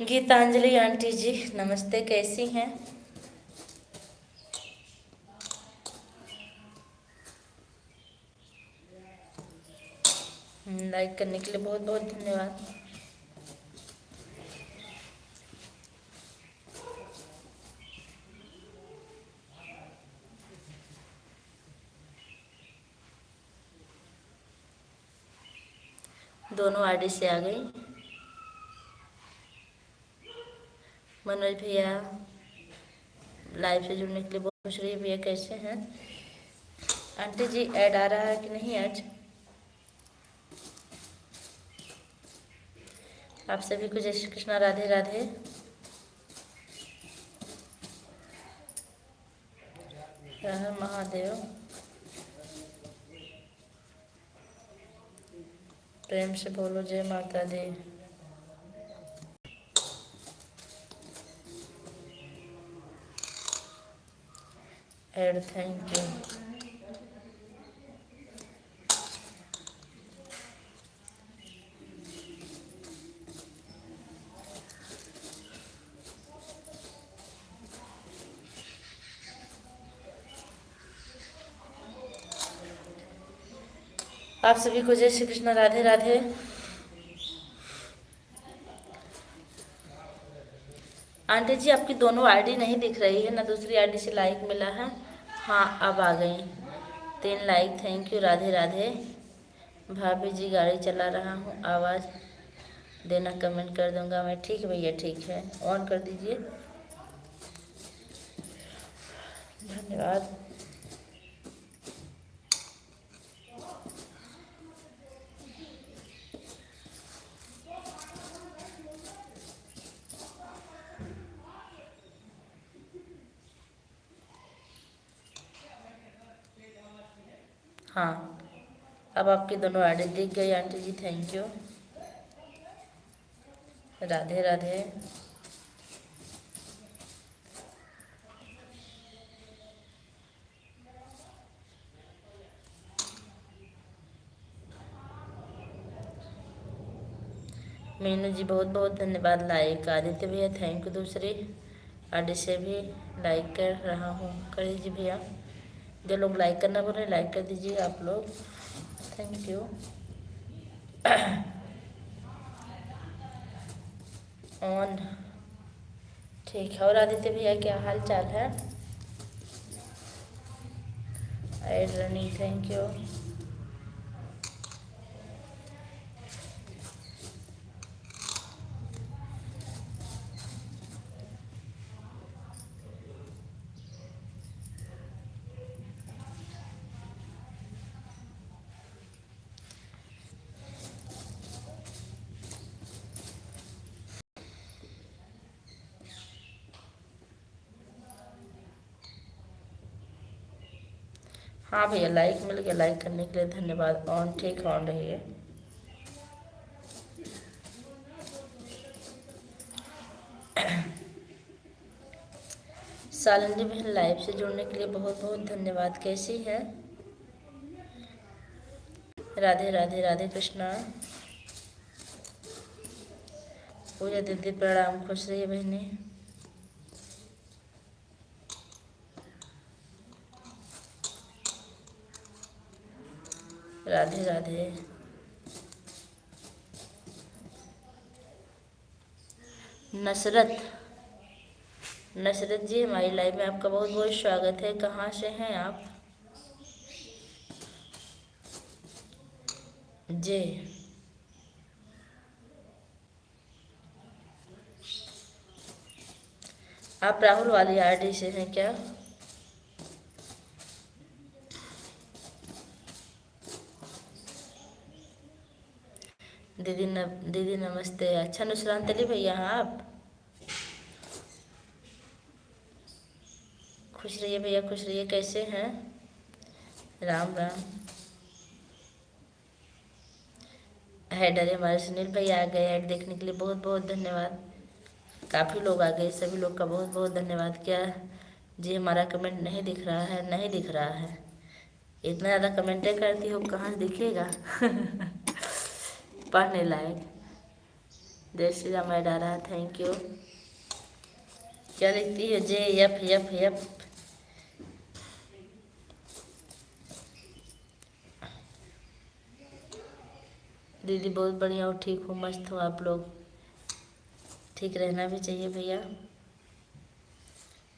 Geetanjali aunty जी नमस्ते, कैसी हैं? लाइक करने के लिए बहुत बहुत धन्यवाद। दोनों आईडी से आ गई। मनोज भैया लाइव से जुड़ने के लिए बहुत खुश रही। भैया कैसे हैं? आंटी जी ऐड आ रहा है कि नहीं आज? आप सभी को जय श्री कृष्णा, राधे राधे। हर हर महादेव। प्रेम से बोलो जय माता दी। Add thank you. आप सभी को जय श्री कृष्ण, राधे राधे। आंटी जी आपकी दोनों आईडी नहीं दिख रही है ना, दूसरी आईडी से लाइक मिला है। हाँ अब आ गई 3 like, thank you, Radhe Radhe. भाभी जी गाड़ी चला रहा हूँ, आवाज़ देना कमेंट कर दूंगा मैं। ठीक है भैया, ठीक है, ऑन कर दीजिए। धन्यवाद। हाँ अब आपकी दोनों आईडी दिख गई aunty ji, thank you, Radhe Radhe. Meenu ji बहुत बहुत धन्यवाद लाइक। आदित्य भैया थैंक यू, दूसरी आईडी से भी लाइक कर रहा हूँ, कर दीजिए भैया। जो लोग लाइक करना बोल रहे हैं लाइक कर दीजिए आप लोग, थैंक यू। ऑन ठीक है। और आदित्य भैया क्या हाल चाल है? एड रनी, थैंक यू। हाँ भैया लाइक मिल गया, लाइक करने के लिए धन्यवाद। ऑन ठीक, ऑन रहिए। शालिनी बहन लाइव से जुड़ने के लिए बहुत बहुत धन्यवाद। कैसी है? राधे राधे, राधे कृष्णा। पूजा दीदी प्रणाम, खुश रहिए बहनी। राधे राधे। नसरत, नसरत जी हमारी लाइव में आपका बहुत बहुत स्वागत है। कहाँ से हैं आप? जी आप राहुल वाली आईडी से हैं क्या? दीदी नमस्ते। अच्छा नुसरान तली भैया, हाँ आप खुश रहिए भैया, खुश रहिए। कैसे हैं? राम राम। हेडर हमारे सुनील भैया आ गए, ऐड देखने के लिए बहुत बहुत धन्यवाद। काफ़ी लोग आ गए, सभी लोग का बहुत बहुत धन्यवाद। क्या जी हमारा कमेंट नहीं दिख रहा है? नहीं दिख रहा है? इतना ज़्यादा कमेंटें करती हो, कहाँ से दिखेगा? पढ़ने लायक। जय श्री राम ऐड आ रहा, थैंक यू। क्या लिखती है? जे यप यप यप। दीदी बहुत बढ़िया हो, ठीक हो, मस्त हो आप लोग। ठीक रहना भी चाहिए भैया।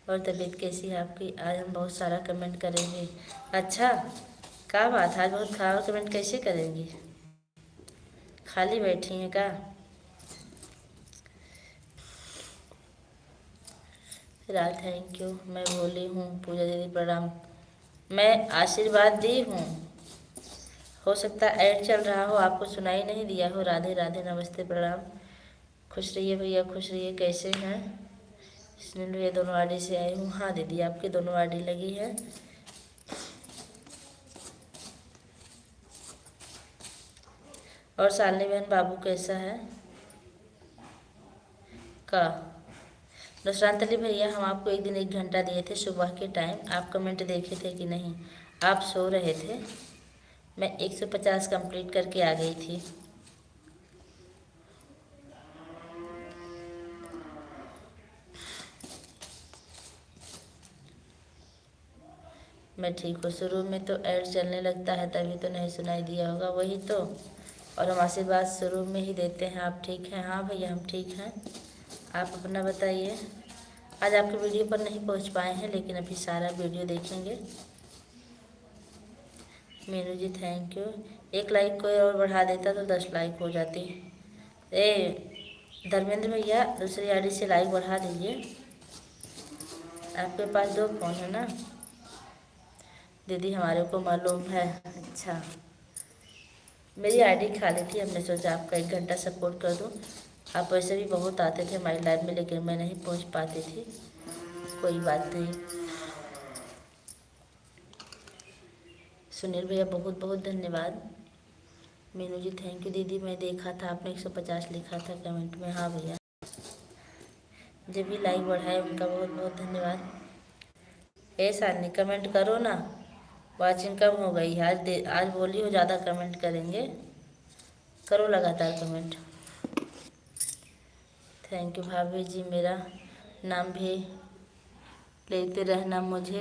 और तबीयत कैसी है आपकी? आज हम बहुत सारा कमेंट करेंगे। अच्छा, क्या बात है, आज बहुत सारा कमेंट कैसे करेंगी? खाली बैठी हैं क्या? फिलहाल थैंक यू। मैं बोली हूँ पूजा दीदी प्रणाम। मैं आशीर्वाद दी हूँ। हो सकता है ऐड चल रहा हो, आपको सुनाई नहीं दिया हो। राधे राधे, नमस्ते, प्रणाम। खुश रहिए भैया, खुश रहिए। कैसे हैं? सुनील भैया दोनों आईडी से आई हूँ। हाँ दीदी, आपकी दोनों आईडी लगी है। और शालिनी बहन, बाबू कैसा है? का नुसरात अली भैया, हम आपको एक दिन 1 घंटा दिए थे सुबह के टाइम, आप कमेंट देखे थे कि नहीं? आप सो रहे थे। मैं 150 कंप्लीट करके आ गई थी। मैं ठीक हूँ। शुरू में तो ऐड चलने लगता है तभी तो नहीं सुनाई दिया होगा, वही तो। और हम आशीर्वाद शुरू में ही देते हैं। आप ठीक हैं? हाँ भैया, हम ठीक हैं। आप अपना बताइए। आज आपके वीडियो पर नहीं पहुँच पाए हैं, लेकिन अभी सारा वीडियो देखेंगे। Meenu ji thank you. 1 like कोई और बढ़ा देता तो 10 लाइक हो जाती। धर्मेंद्र भैया, दूसरी आईडी से लाइक बढ़ा दीजिए। आपके पास 2 फ़ोन है ना? दीदी हमारे को मालूम है। अच्छा, मेरी आईडी खाली थी, हमने सोचा आपका 1 घंटा सपोर्ट कर दूं। आप वैसे भी बहुत आते थे हमारी लाइफ में, लेकिन मैं नहीं पहुंच पाती थी। कोई बात नहीं। सुनील भैया बहुत बहुत धन्यवाद। Meenu ji thank you. दीदी मैं देखा था आपने 150 लिखा था कमेंट में। हाँ भैया, जो भी लाइक बढ़ाए उनका बहुत बहुत धन्यवाद। सानी कमेंट करो ना, वाचिंग कम हो गई है। आज बोली हो ज़्यादा कमेंट करेंगे, करो लगातार कमेंट। थैंक यू भाभी जी। मेरा नाम भी लेते रहना। मुझे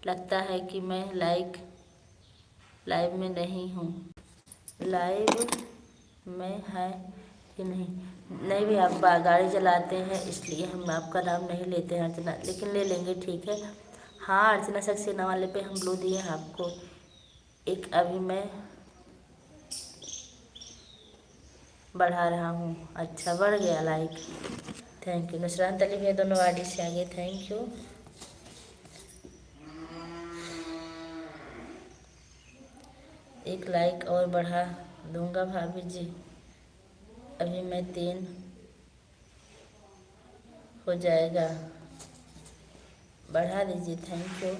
लगता है कि मैं लाइव में नहीं हूँ। लाइव में है कि नहीं? नहीं भी, आप गाड़ी चलाते हैं इसलिए हम आपका नाम नहीं लेते हैं अर्चना, लेकिन ले लेंगे, ठीक है। हाँ, अर्चना सक्सेना वाले पे हम ब्लू दिए हैं आपको। एक अभी मैं बढ़ा रहा हूँ। अच्छा, बढ़ गया लाइक, थैंक यू। नुसरात अली भैया दोनों आईडी से आगे, थैंक यू। 1 लाइक और बढ़ा दूंगा भाभी जी, अभी मैं 3 हो जाएगा, बढ़ा दीजिए, थैंक यू।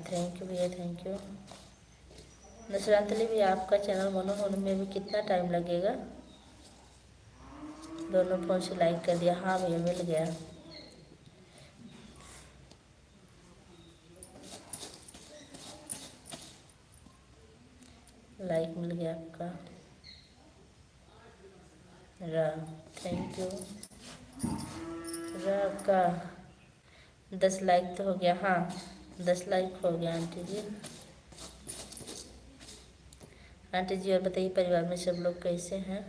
थैंक यू भैया, थैंक यू। नुसरात अली भैया, आपका चैनल मोनो होने में भी कितना टाइम लगेगा? दोनों फ़ोन से लाइक कर दिया। हाँ भैया, मिल गया। लाइक मिल गया आपका। Thank you. का 10 लाइक तो हो गया। हाँ, 10 लाइक हो गया आंटी जी। आंटी जी और बताइए, परिवार में सब लोग कैसे हैं?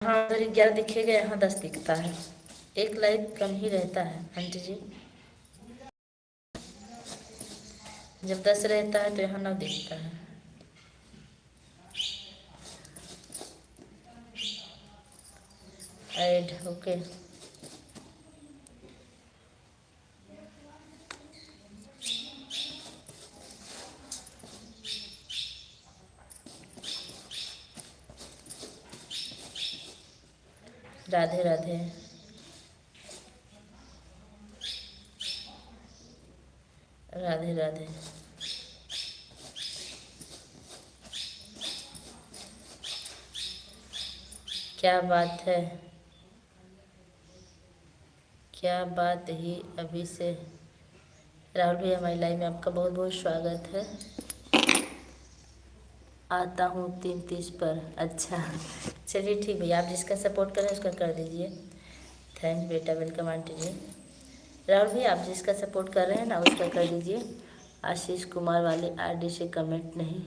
हाँ, उधर 11 दिखेगा, यहाँ 10 दिखता है। 1 लाइक कम ही रहता है आंटी जी। जब 10 रहता है तो यहाँ 9 दिखता है। Add okay. राधे राधे। राधे राधे। क्या बात है, क्या बात ही अभी से। राहुल भैया हमारी लाइव में आपका बहुत बहुत स्वागत है। आता हूँ 3:30 पर। अच्छा चलिए ठीक भैया, आप जिसका सपोर्ट करें उसका कर दीजिए। थैंक्स बेटा, वेलकम आंटी जी। राहुल भैया आप जिसका सपोर्ट कर रहे हैं ना उसका कर दीजिए। आशीष कुमार वाले आरडी से कमेंट नहीं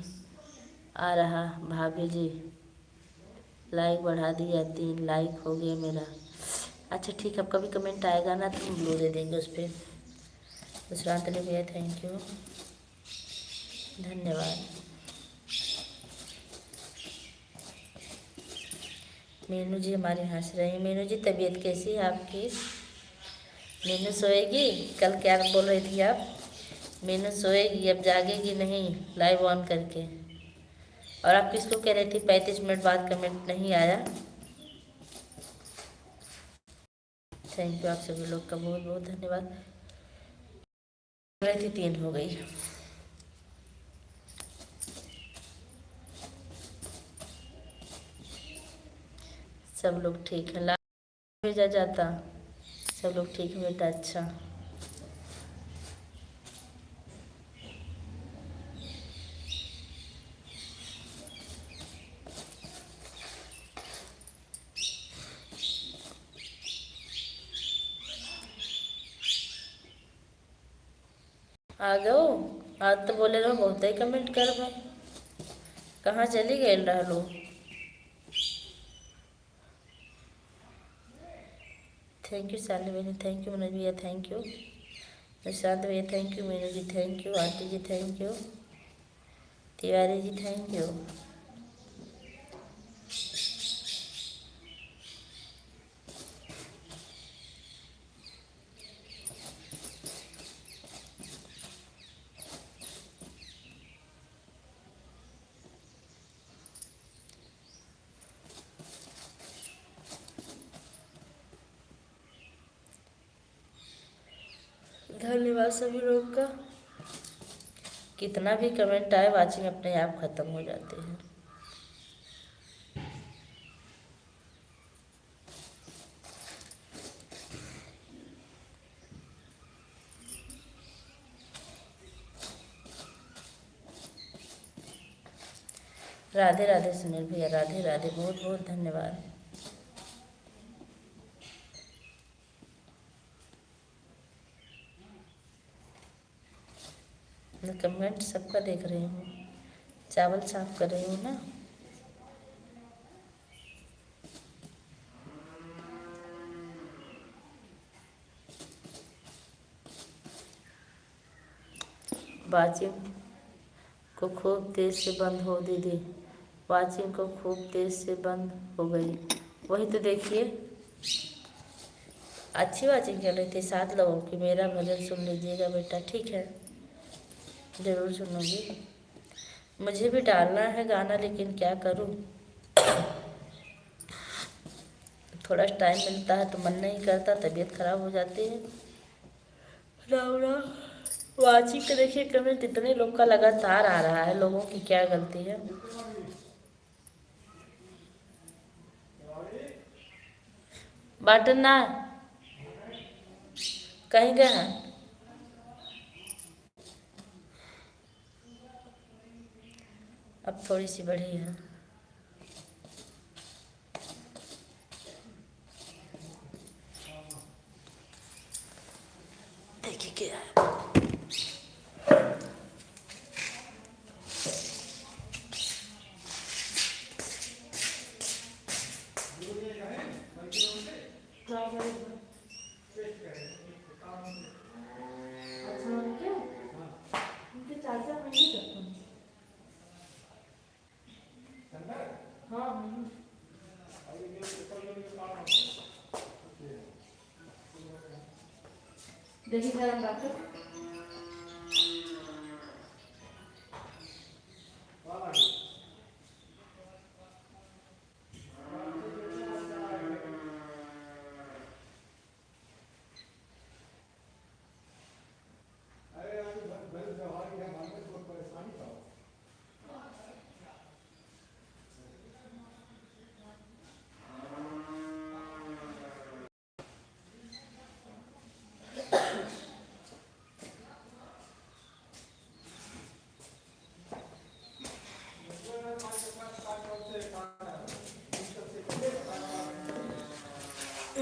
आ रहा भाभी जी, लाइक बढ़ा दिया, 3 लाइक हो गया मेरा। अच्छा ठीक है, अब कभी कमेंट आएगा ना तो हम ब्लू दे देंगे उस पर। विश्रांतनी भैया थैंक यू, धन्यवाद। मीनू जी हमारे हंस रही हैं। मीनू जी तबीयत कैसी है आपकी? मीनू सोएगी? कल क्या बोल रही थी आप? मीनू सोएगी, अब जागेगी नहीं लाइव ऑन करके। और आप किसको कह रही थी 35 मिनट बाद कमेंट नहीं आया? थैंक यू, आप सभी लोग का बहुत बहुत धन्यवाद। रही थी 3 हो गई। सब लोग ठीक है, लाइव भेजा जाता। सब लोग ठीक है बेटा, अच्छा। आ गओ, आज तो बोले रहो बहुत ही कमेंट कर भाई, कहाँ चली गए रहलो? थैंक यू साली बहनी, थैंक यू मनोज भैया, थैंक यू निशांत भैया, thank you Meenu ji, thank you aunty ji, thank you Tiwari ji, thank you. धन्यवाद सभी लोग का। कितना भी कमेंट आए वाचिंग अपने आप ख़त्म हो जाती है। राधे राधे सुनील भैया, राधे राधे, बहुत बहुत धन्यवाद। मैं कमेंट सबका देख रही हूँ, चावल साफ कर रही हूँ ना। वाचिंग को खूब तेज़ से बंद हो दीदी, वाचिंग को खूब तेज़ से बंद हो गई। वही तो देखिए, अच्छी वाचिंग चल रही थी 7 लोगों की। मेरा भजन सुन लीजिएगा बेटा, ठीक है? ज़रूर सुनूंगी। मुझे भी डालना है गाना, लेकिन क्या करूं, थोड़ा टाइम मिलता है तो मन नहीं करता, तबीयत खराब हो जाती है। राम राम। वाचिंग के देखिए कमेंट इतने लोग का लगातार आ रहा है, लोगों की क्या गलती है? बटन ना कहीं गए हैं? अब थोड़ी सी बढ़ी है। देखिए क्या है। देखिए धर्म डॉक्टर,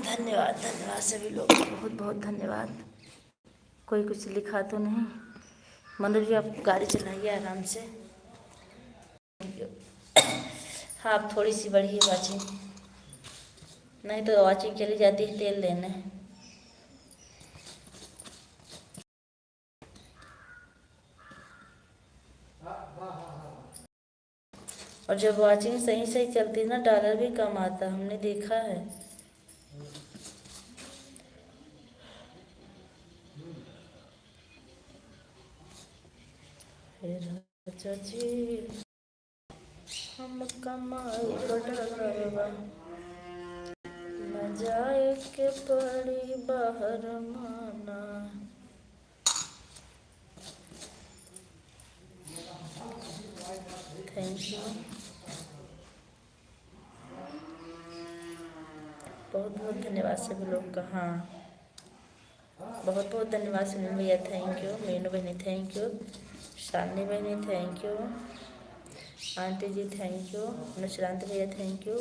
धन्यवाद धन्यवाद सभी लोग, बहुत बहुत धन्यवाद। कोई कुछ लिखा तो नहीं? मनोज जी आप गाड़ी चलाइए आराम से। हाँ अब थोड़ी सी बढ़ी है वाचिंग, नहीं तो वाचिंग चली जाती है तेल लेने। और जब वाचिंग सही सही चलती है ना, डॉलर भी कम आता, हमने देखा है। चाची हम कमाई बटरवा न जाए के पड़ी बाहर माना। थैंक यू, बहुत बहुत धन्यवाद सभी लोग का। हाँ बहुत बहुत धन्यवाद सुनील भैया, थैंक यू। मीनू बहनी थैंक यू, शालिनी बहनी thank you, aunty ji thank you, Nushrat भैया थैंक यू,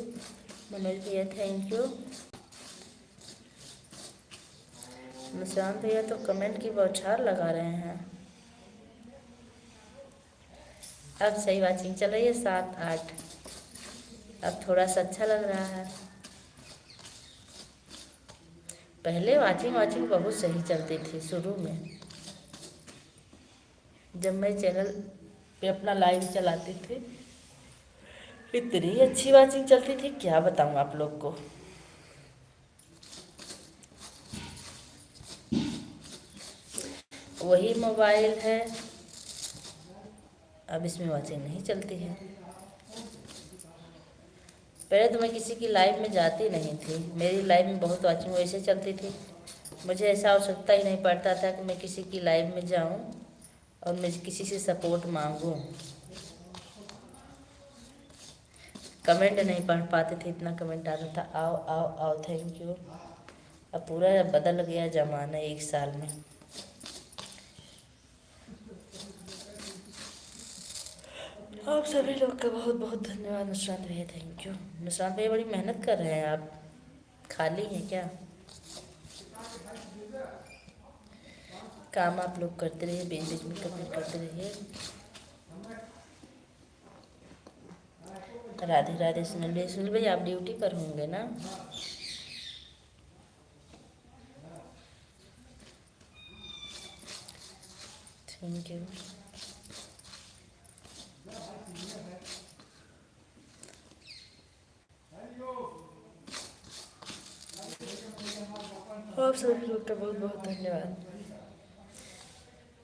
मनोज भैया थैंक यू। नुशरांत भैया तो कमेंट की बौछार लगा रहे हैं। अब सही वाचिंग चल रही है 7-8, अब थोड़ा सा अच्छा लग रहा है। पहले वाचिंग बहुत सही चलती थी शुरू में, जब मैं चैनल पे अपना लाइव चलाती थी इतनी अच्छी वाचिंग चलती थी, क्या बताऊँ आप लोग को। वही मोबाइल है, अब इसमें वाचिंग नहीं चलती है। पहले तो मैं किसी की लाइव में जाती नहीं थी, मेरी लाइव में बहुत वाचिंग वैसे चलती थी, मुझे ऐसा आवश्यकता ही नहीं पड़ता था कि मैं किसी की लाइव में जाऊं और मैं किसी से सपोर्ट मांगूं। कमेंट नहीं पढ़ पाते थे, इतना कमेंट आता था आओ आओ आओ थैंक यू। अब पूरा बदल गया ज़माना 1 साल में। आप सभी लोग का बहुत बहुत धन्यवाद। नुशरात भैया थैंक यू। नुशरात भैया बड़ी मेहनत कर रहे हैं, आप खाली हैं क्या? काम आप लोग करते रहिए, बीच बीच में कमेंट करते रहिए। राधे राधे सुनील भैया आप ड्यूटी पर होंगे ना? Thank you. आप सभी लोग का बहुत बहुत धन्यवाद।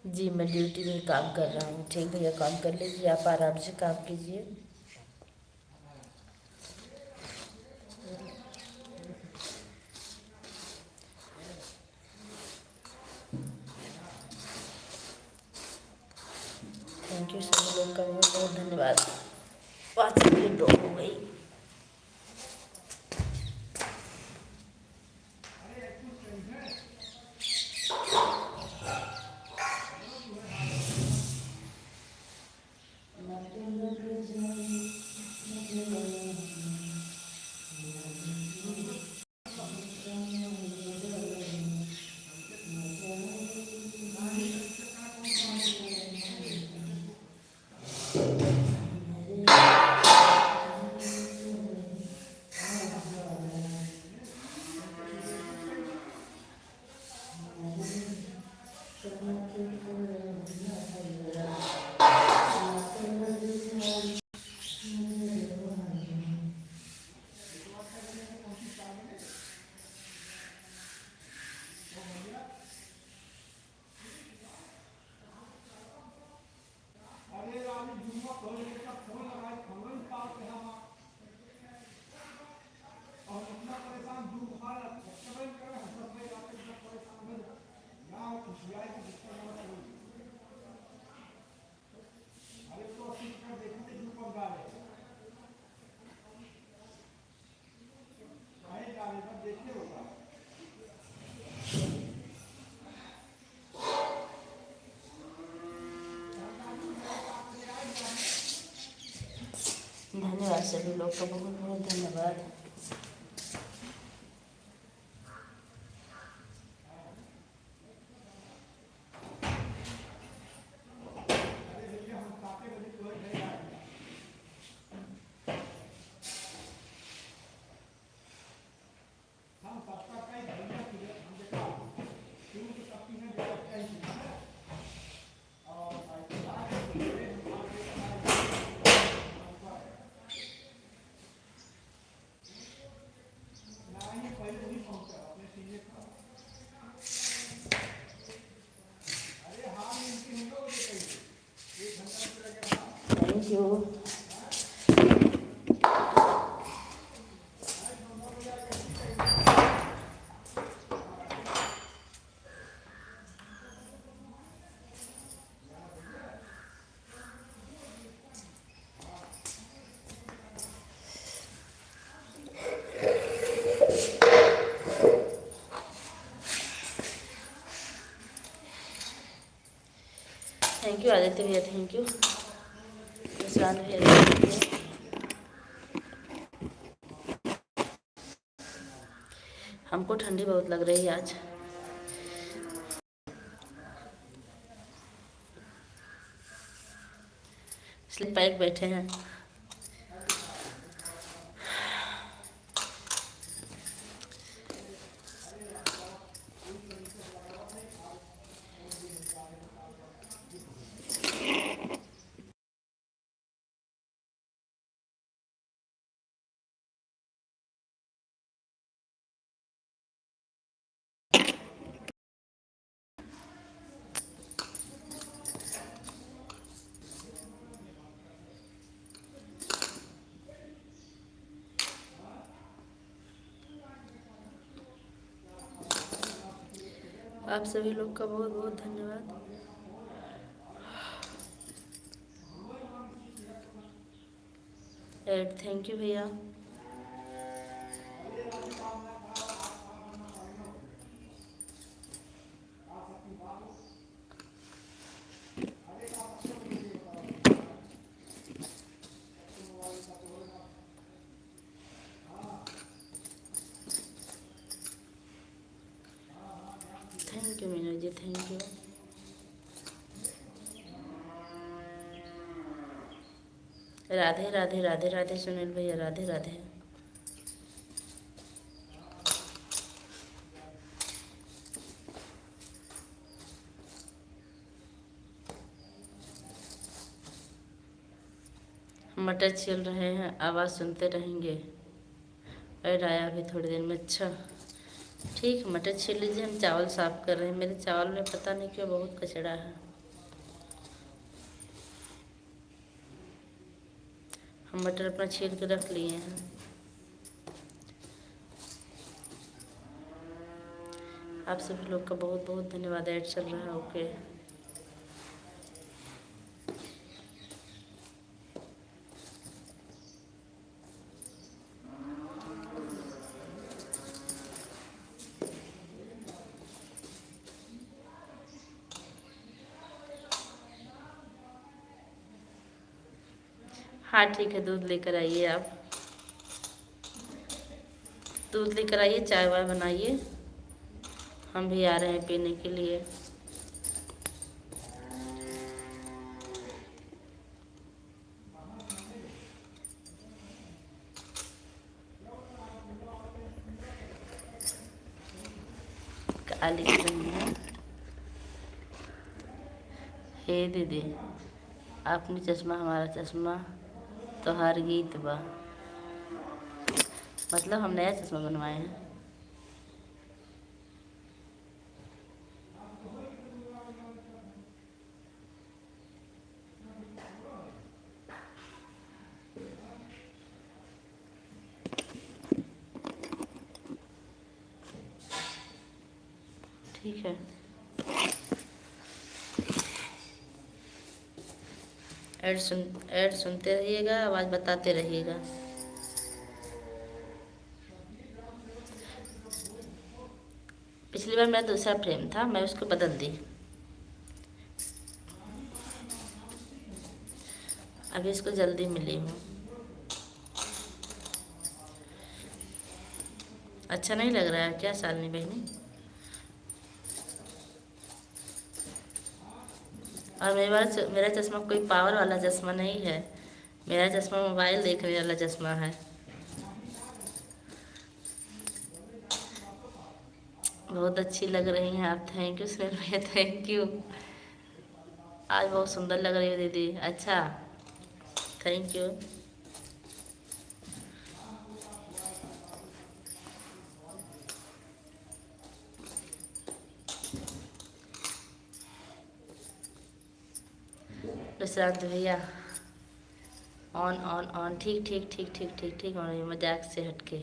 जी मैं ड्यूटी में काम कर रहा हूँ। ठीक भैया काम कर लीजिए, आप आराम से काम कीजिए। थैंक यू सभी लोग का बहुत बहुत धन्यवाद। बात से ड्रॉप हो गई। धन्यवाद सभी लोग का बहुत बहुत धन्यवाद। थैंक यू आदित्य भैया, थैंक यू विशाल भैया, थैंक यू। हमको ठंडी बहुत लग रही है आज। स्लिप पैक बैठे हैं। आप सभी लोग का बहुत बहुत धन्यवाद। एड थैंक यू भैया। Thank you Meenu ji, thank you. Radhe Radhe Radhe Radhe Sunil भैया, राधे राधे। मटर छील रहे हैं, आवाज़ सुनते रहेंगे। ऐड आया अभी थोड़ी देर में। अच्छा ठीक है, मटर छील लीजिए, हम चावल साफ़ कर रहे हैं। मेरे चावल में पता नहीं क्यों बहुत कचरा है। हम मटर अपना छील के रख लिए हैं। आप सभी लोग का बहुत बहुत धन्यवाद। ऐड चल रहा है, ओके। हाँ ठीक है, दूध लेकर आइए आप। दूध लेकर आइए, चाय वाय बनाइए, हम भी आ रहे हैं पीने के लिए। क्या लिख रही हैं? हे दीदी, अपनी चश्मा हमारा चश्मा तोहार गीत बा। मतलब हम नया चश्मा बनवाए हैं। ठीक है, ऐड सुनते रहिएगा, आवाज़ बताते रहिएगा। पिछली बार मेरा दूसरा फ्रेम था, मैं उसको बदल दी। अभी इसको जल्दी मिली हूँ। अच्छा नहीं लग रहा है क्या शालिनी बहनी? और मेरा चश्मा कोई पावर वाला चश्मा नहीं है। मेरा चश्मा मोबाइल देखने वाला चश्मा है। बहुत अच्छी लग रही हैं आप। थैंक यू सुनील भैया, थैंक यू। आज बहुत सुंदर लग रही हो दीदी। अच्छा, थैंक यू। प्रशांत भैया, ऑन ऑन ऑन, ठीक ठीक ठीक ठीक ठीक ठीक हो रही है, मजाक से हटके।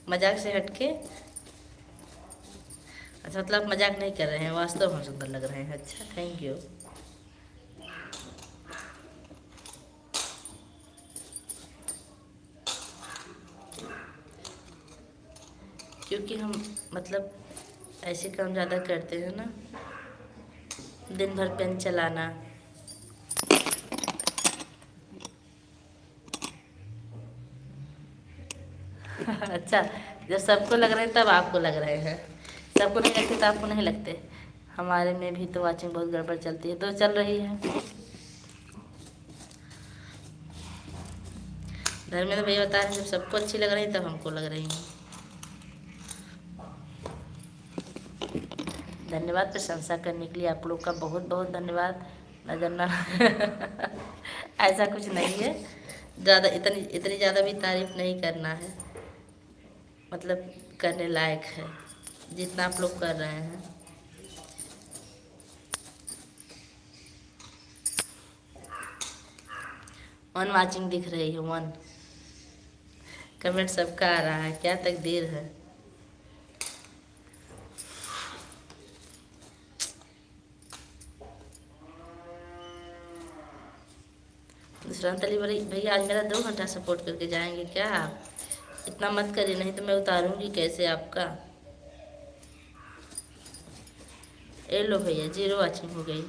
मजाक से हटके। अच्छा, मतलब आप मजाक नहीं कर रहे हैं, वास्तव में सुंदर लग रहे हैं। अच्छा, थैंक यू। क्योंकि हम मतलब ऐसे काम ज़्यादा करते हैं ना, दिन भर पेन चलाना। अच्छा, जब सबको लग रहे हैं तब आपको लग रहे हैं, सबको नहीं लगते तो आपको नहीं लगते। हमारे में भी तो वाचिंग बहुत गड़बड़ चलती है, तो चल रही है। धर्मेंद्र भैया बता रहे हैं जब सबको अच्छी लग रही तब हमको लग रही है। धन्यवाद प्रशंसा करने के लिए, आप लोग का बहुत बहुत धन्यवाद। नजर ना ऐसा कुछ नहीं है, ज़्यादा इतनी इतनी ज़्यादा भी तारीफ नहीं करना है, मतलब करने लायक है जितना आप लोग कर रहे हैं। वन वाचिंग दिख रही है, वन। कमेंट सबका आ रहा है, क्या तकदीर है। दूसरा तली भैया आज मेरा 2 घंटा सपोर्ट करके जाएंगे क्या आप? इतना मत करिए, नहीं तो मैं उतारूंगी कैसे आपका। ए लो भैया, 0 वाचिंग हो गई।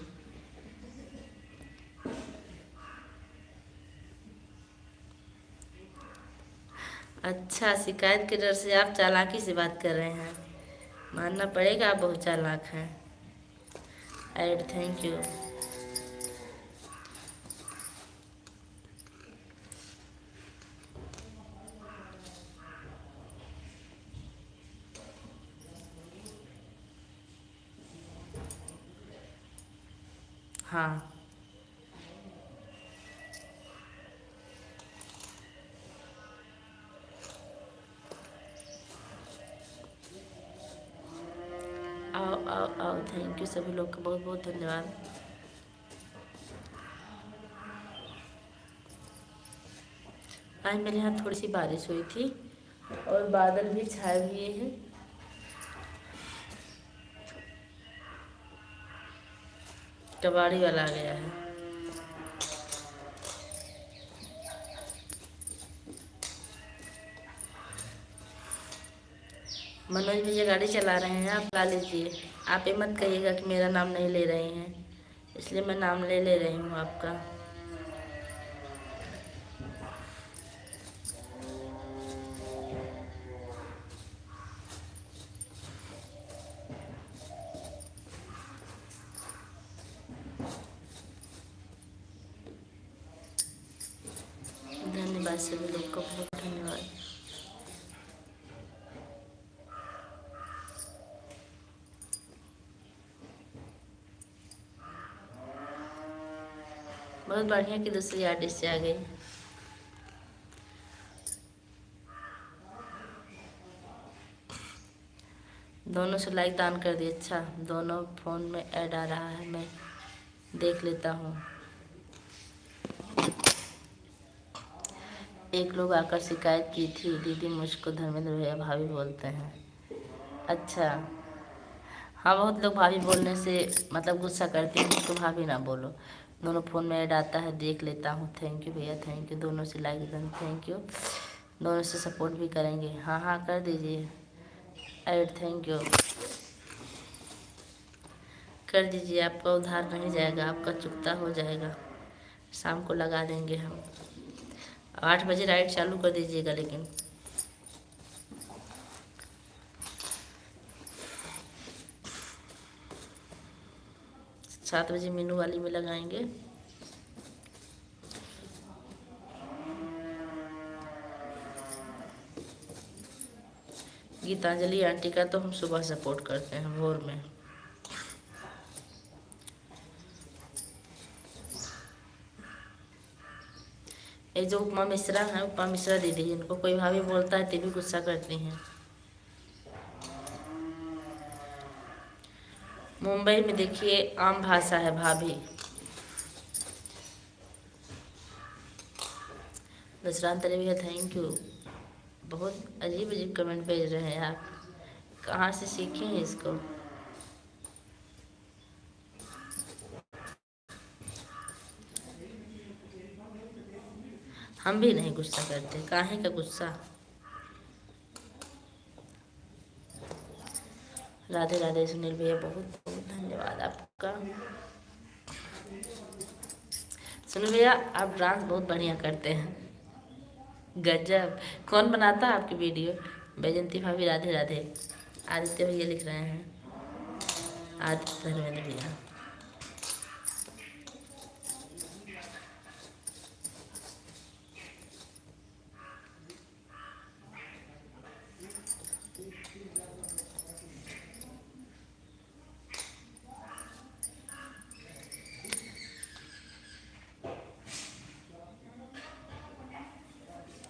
अच्छा, शिकायत के डर से आप चालाकी से बात कर रहे हैं, मानना पड़ेगा आप बहुत चालाक हैं। Add, thank you. हाँ, आओ आओ आओ, थैंक यू सभी लोग का बहुत बहुत धन्यवाद। आज मेरे यहाँ थोड़ी सी बारिश हुई थी और बादल भी छाए हुए हैं। कबाड़ी वाला आ गया है। मनोज भैया गाड़ी चला रहे हैं, आप ला लीजिए। आप ये मत कहिएगा कि मेरा नाम नहीं ले रहे हैं, इसलिए मैं नाम ले रही हूँ आपका। धन्यवाद सभी लोग को, बहुत धन्यवाद। बहुत बढ़िया कि दूसरी आर्टिस्ट से आ गई। दोनों से लाइक दान कर दिए। अच्छा, दोनों फ़ोन में ऐड आ रहा है, मैं देख लेता हूँ। एक लोग आकर शिकायत की थी, दीदी मुझको धर्मेंद्र भैया भाभी बोलते हैं। अच्छा, हाँ, बहुत लोग भाभी बोलने से मतलब गुस्सा करते हैं, मुझको भाभी ना बोलो। दोनों फ़ोन में ऐड आता है, देख लेता हूँ। थैंक यू भैया, थैंक यू। दोनों से लाइक डन, थैंक यू। दोनों से सपोर्ट भी करेंगे। हाँ हाँ, कर दीजिए ऐड, थैंक यू। कर दीजिए, आपका उधार नहीं जाएगा, आपका चुकता हो जाएगा। शाम को लगा देंगे हम। 8 बजे राइड चालू कर दीजिएगा, लेकिन 7 बजे मीनू वाली में लगाएंगे। गीतांजलि आंटी का तो हम सुबह सपोर्ट करते हैं, भोर में। ये जो उपमा मिश्रा है, उपमा मिश्रा दीदी, इनको कोई भाभी बोलता है तो भी गुस्सा करती हैं। मुंबई में देखिए आम भाषा है भाभी। दशरांतरी भैया थैंक यू। बहुत अजीब अजीब कमेंट भेज रहे हैं आप, कहाँ से सीखे हैं इसको। हम भी नहीं गुस्सा करते, काहे का गुस्सा। राधे राधे सुनील भैया, बहुत बहुत धन्यवाद आपका। सुनील भैया आप डांस बहुत बढ़िया करते हैं, गजब। कौन बनाता है आपकी वीडियो? बैजंती भाभी राधे राधे। आदित्य भैया लिख रहे हैं, आदित्य धर्मेंद्र भैया।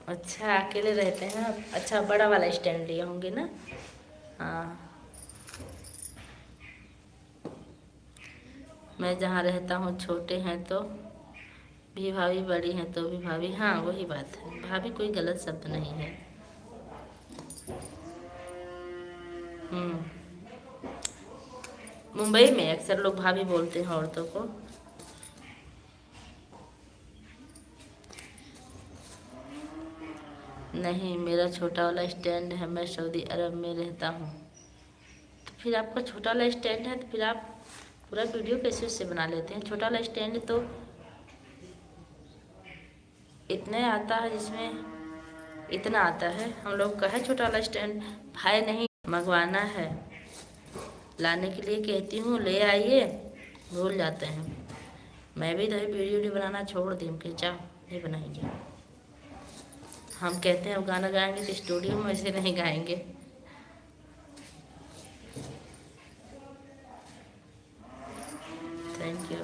अच्छा अकेले रहते हैं आप? अच्छा बड़ा वाला स्टैंड लिए होंगे ना? हाँ। मैं जहाँ रहता हूँ छोटे हैं तो भी भाभी, बड़ी हैं तो भी भाभी। हाँ वही बात है, भाभी कोई गलत शब्द नहीं है। मुंबई में अक्सर लोग भाभी बोलते हैं औरतों को। नहीं मेरा छोटा वाला स्टैंड है, मैं सऊदी अरब में रहता हूँ। तो फिर आपका छोटा वाला स्टैंड है तो फिर आप पूरा वीडियो कैसे उससे बना लेते हैं? छोटा वाला स्टैंड तो इतने आता है, जिसमें इतना आता है। हम लोग का है छोटा वाला स्टैंड, भाई नहीं मंगवाना है, लाने के लिए कहती हूँ ले आइए, भूल जाते हैं। मैं भी तो वीडियो बनाना छोड़ दी कि जाओ नहीं बनाएंगे। हम कहते हैं अब गाना गाएंगे तो स्टूडियो में ऐसे नहीं गाएंगे। Thank you.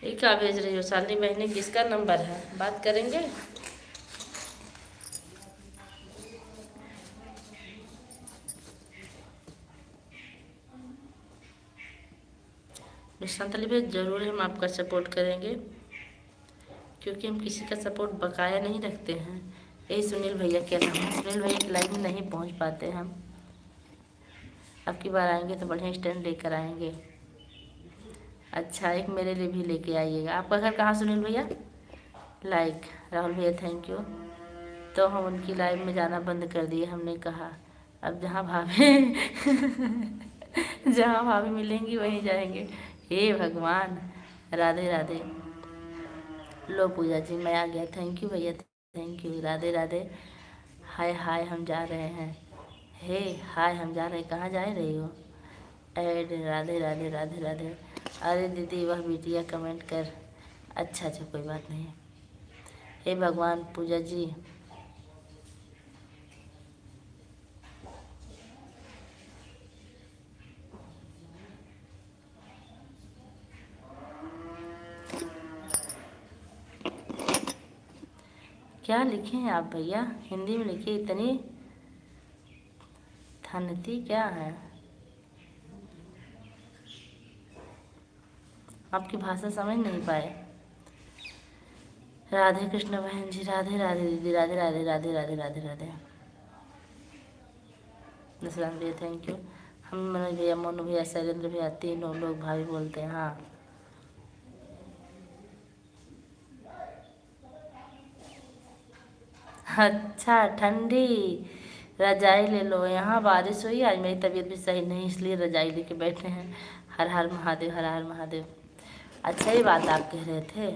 ये क्या भेज रही हो शालिनी बहनी? किसका नंबर है, बात करेंगे? संतली भाई ज़रूर हम आपका सपोर्ट करेंगे, क्योंकि हम किसी का सपोर्ट बकाया नहीं रखते हैं। यही सुनील भैया के नाम है, सुनील भैया की लाइव में नहीं पहुंच पाते हम। अब की बार आएंगे तो बढ़िया स्टैंड लेकर आएंगे। अच्छा एक मेरे लिए भी लेके आइएगा। आपका घर कहाँ सुनील भैया? लाइक राहुल भैया थैंक यू। तो हम उनकी लाइव में जाना बंद कर दिए, हमने कहा अब जहाँ भाभी जहाँ भाभी मिलेंगी वहीं जाएंगे। हे भगवान। राधे राधे। लो पूजा जी मैं आ गया, थैंक यू भैया थैंक यू। राधे राधे। हाय हाय हम जा रहे हैं। हे हाय हम जा रहे हैं, कहाँ जा रही हो? ऐड राधे राधे राधे राधे। अरे दीदी वह बिटिया कमेंट कर। अच्छा अच्छा कोई बात नहीं। हे भगवान पूजा जी। क्या लिखे हैं आप भैया? हिंदी में लिखिए, इतनी थनती क्या है? आपकी भाषा समझ नहीं पाए। राधे कृष्ण बहन जी राधे राधे दीदी राधे राधे राधे राधे राधे राधे। दशराम भैया थैंक यू। हम मनोज भैया मोनू भैया शैलेंद्र भैया तीनों लोग भाभी बोलते हैं। हाँ अच्छा ठंडी रजाई ले लो। यहाँ बारिश हुई, आज मेरी तबीयत भी सही नहीं इसलिए रजाई लेके बैठे हैं। हर हर महादेव हर हर महादेव। अच्छा ही बात आप कह रहे थे।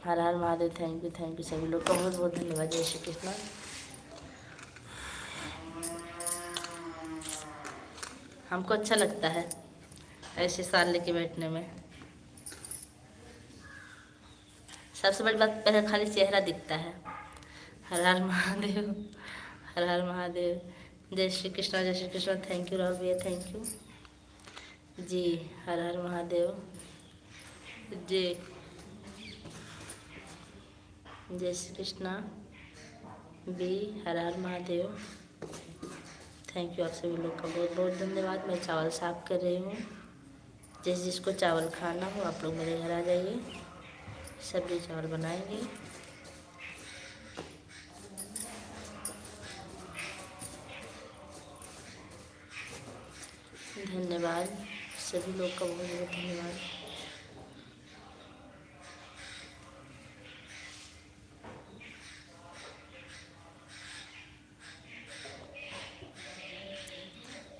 हर हर महादेव थैंक यू सभी लोग का बहुत बहुत धन्यवाद। जय श्री कृष्ण। हमको अच्छा लगता है ऐसे साल लेके बैठने में। सबसे बड़ी बात पहले खाली चेहरा दिखता है। हर हर महादेव हर हर महादेव। जय श्री कृष्ण थैंक यू राहुल भैया थैंक यू जी। हर हर महादेव जी। जय श्री कृष्णा बी, हर हर महादेव। थैंक यू आप सभी लोग का बहुत बहुत धन्यवाद। मैं चावल साफ़ कर रही हूँ। जिसको चावल खाना हो आप लोग मेरे घर आ जाइए, सब्जी चावल बनाएंगे। धन्यवाद सभी लोग का बहुत बहुत धन्यवाद।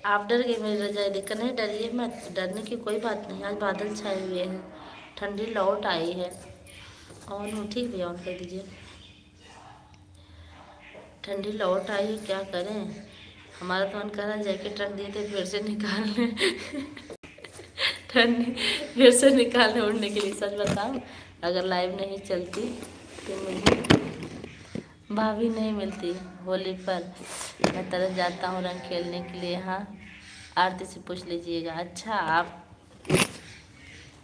आप डर गए मेरी रजाई देखकर? नहीं डरिए मत, डरने की कोई बात नहीं। आज बादल छाए हुए हैं, ठंडी लौट आई है। ऑन हो? ठीक भैया ऑन कर दीजिए। ठंडी लौट आई है, क्या करें। हमारा तो मन कर रहा है जैकेट रख दिए थे फिर से निकालने ठंडी फिर से निकालने उड़ने के लिए। सच बताऊं, अगर लाइव नहीं चलती तो मुझे भाभी नहीं मिलती। होली पर मैं तरह जाता हूँ रंग खेलने के लिए। हाँ, आरती से पूछ लीजिएगा। अच्छा, आप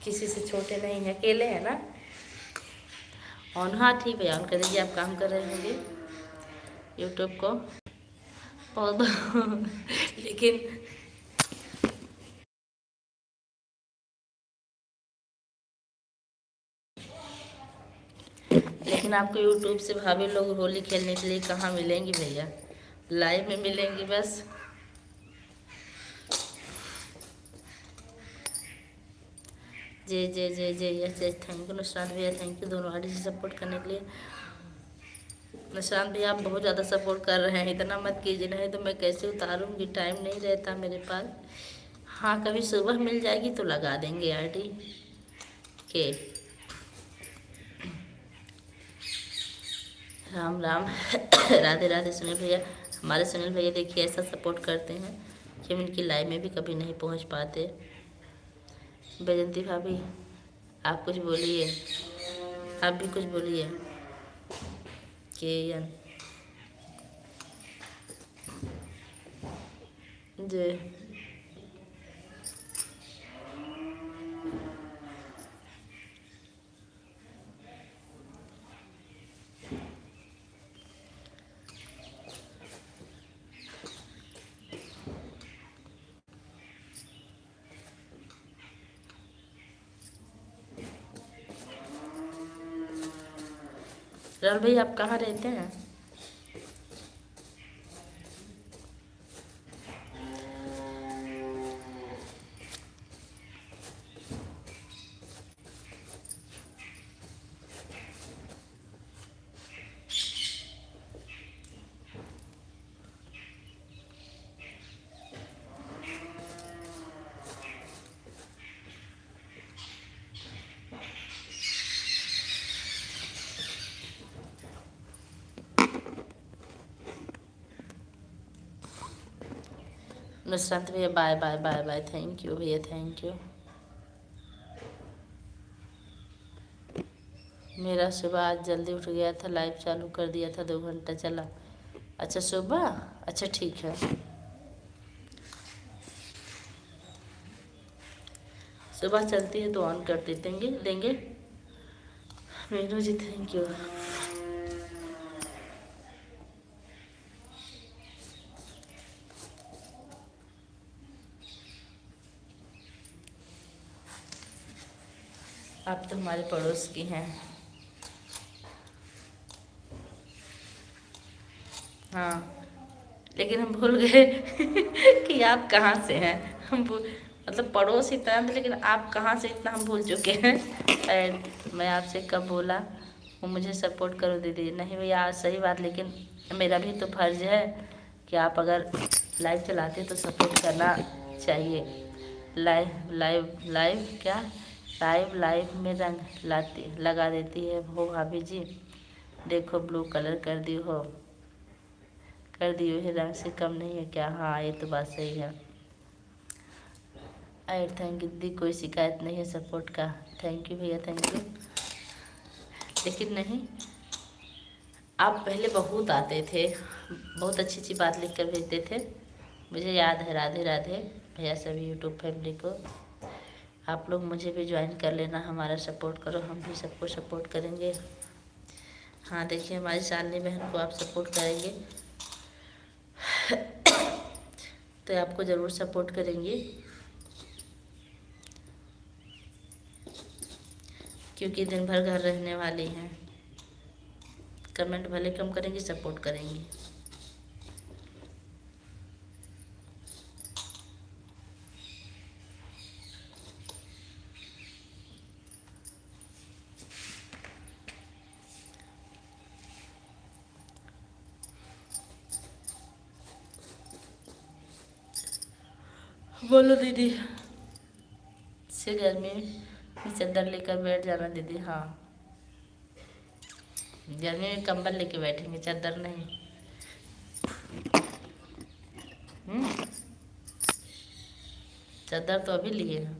किसी से छोटे नहीं हैं, अकेले हैं ना? ऑन? हाँ ठीक है, ऑन कर दीजिए। आप काम कर रहे होंगे यूट्यूब को बहुत लेकिन आपको यूट्यूब से भाभी लोग होली खेलने के लिए कहाँ मिलेंगी भैया? लाइव में मिलेंगी बस। जय जय जय जय यस जय। थैंक यू नुसरात भैया, थैंक यू दोनों आर्टिस्ट से सपोर्ट करने के लिए। नुसरात भैया आप बहुत ज़्यादा सपोर्ट कर रहे हैं, इतना मत कीजिए, नहीं तो मैं कैसे उतारूँगी, टाइम नहीं रहता मेरे पास। हाँ, कभी सुबह मिल जाएगी तो लगा देंगे आईडी के। राम राम राधे राधे। सुनील भैया, हमारे सुनील भैया देखिए ऐसा सपोर्ट करते हैं कि हम इनकी लाइव में भी कभी नहीं पहुंच पाते। बैजंती भाभी आप कुछ बोलिए, आप भी कुछ बोलिए। के एन जय। राहुल भाई आप कहाँ रहते हैं? नुसरत भैया bye bye bye bye. Thank you भैया, थैंक यू। मेरा सुबह आज जल्दी उठ गया था, लाइव चालू कर दिया था, 2 घंटा चला। अच्छा सुबह, अच्छा ठीक है। सुबह चलती है तो ऑन कर देंगे। Meenu ji thank you. आप तो हमारे पड़ोस की हैं। हाँ, लेकिन हम भूल गए कि आप कहाँ से हैं। मतलब पड़ोस इतना थे, लेकिन आप कहाँ से इतना हम भूल चुके हैं। एंड मैं आपसे कब बोला वो मुझे सपोर्ट करो दीदी? नहीं भैया सही बात, लेकिन मेरा भी तो फर्ज है कि आप अगर लाइव चलाते तो सपोर्ट करना चाहिए। लाइव लाइव लाइव क्या लाइव में रंग लाती लगा देती है वो भाभी जी। देखो ब्लू कलर कर दिए है, रंग से कम नहीं है क्या? हाँ ये तो बात सही है। आई थैंक यू दी, कोई शिकायत नहीं है सपोर्ट का। थैंक यू भैया, थैंक यू। लेकिन नहीं, आप पहले बहुत आते थे, बहुत अच्छी अच्छी बात लिख कर भेजते थे, मुझे याद है। राधे राधे भैया सभी यूट्यूब फैमिली को। आप लोग मुझे भी ज्वाइन कर लेना, हमारा सपोर्ट करो, हम भी सबको सपोर्ट करेंगे। हाँ देखिए, हमारी शालिनी बहन को आप सपोर्ट करेंगे तो आपको ज़रूर सपोर्ट करेंगे, क्योंकि दिन भर घर रहने वाली हैं। कमेंट भले कम करेंगी, सपोर्ट करेंगी। बोलो दीदी। से गर्मी में चादर लेकर बैठ जाना दीदी। हाँ, गर्मी में कंबल लेके बैठेंगे, चादर नहीं। चादर तो अभी लिए हैं।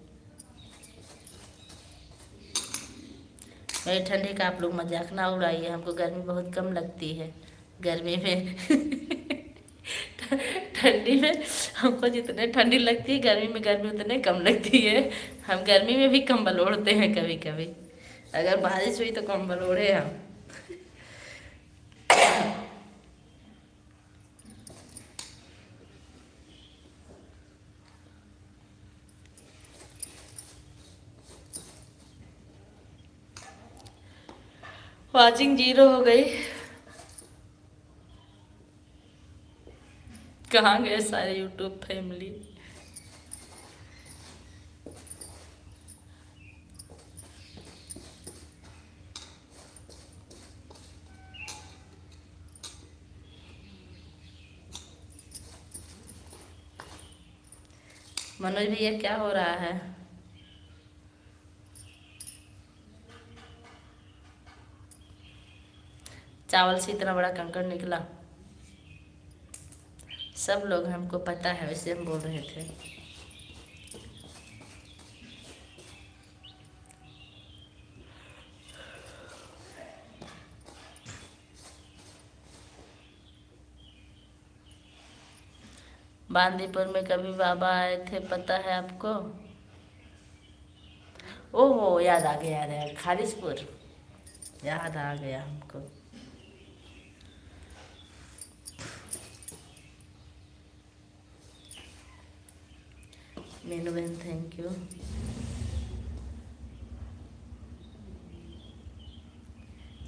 मेरी ठंडी का आप लोग मजाक ना उड़ाइए, हमको गर्मी बहुत कम लगती है। गर्मी में ठंडी में हमको जितने ठंडी लगती है, गर्मी उतने कम लगती है। हम गर्मी में भी कंबल ओढ़ते हैं कभी कभी। अगर बारिश हुई तो कंबल ओढ़े हम। वाचिंग 0 हो गई। कहाँ गए सारे यूट्यूब फैमिली? मनोज भैया क्या हो रहा है? चावल से इतना बड़ा कंकड़ निकला। सब लोग हमको पता है, वैसे हम बोल रहे थे। बांदीपुर में कभी बाबा आए थे, पता है आपको? ओहो, याद आ गया, याद आया, खालिशपुर, याद आ गया हमको। मीनू बहन थैंक यू।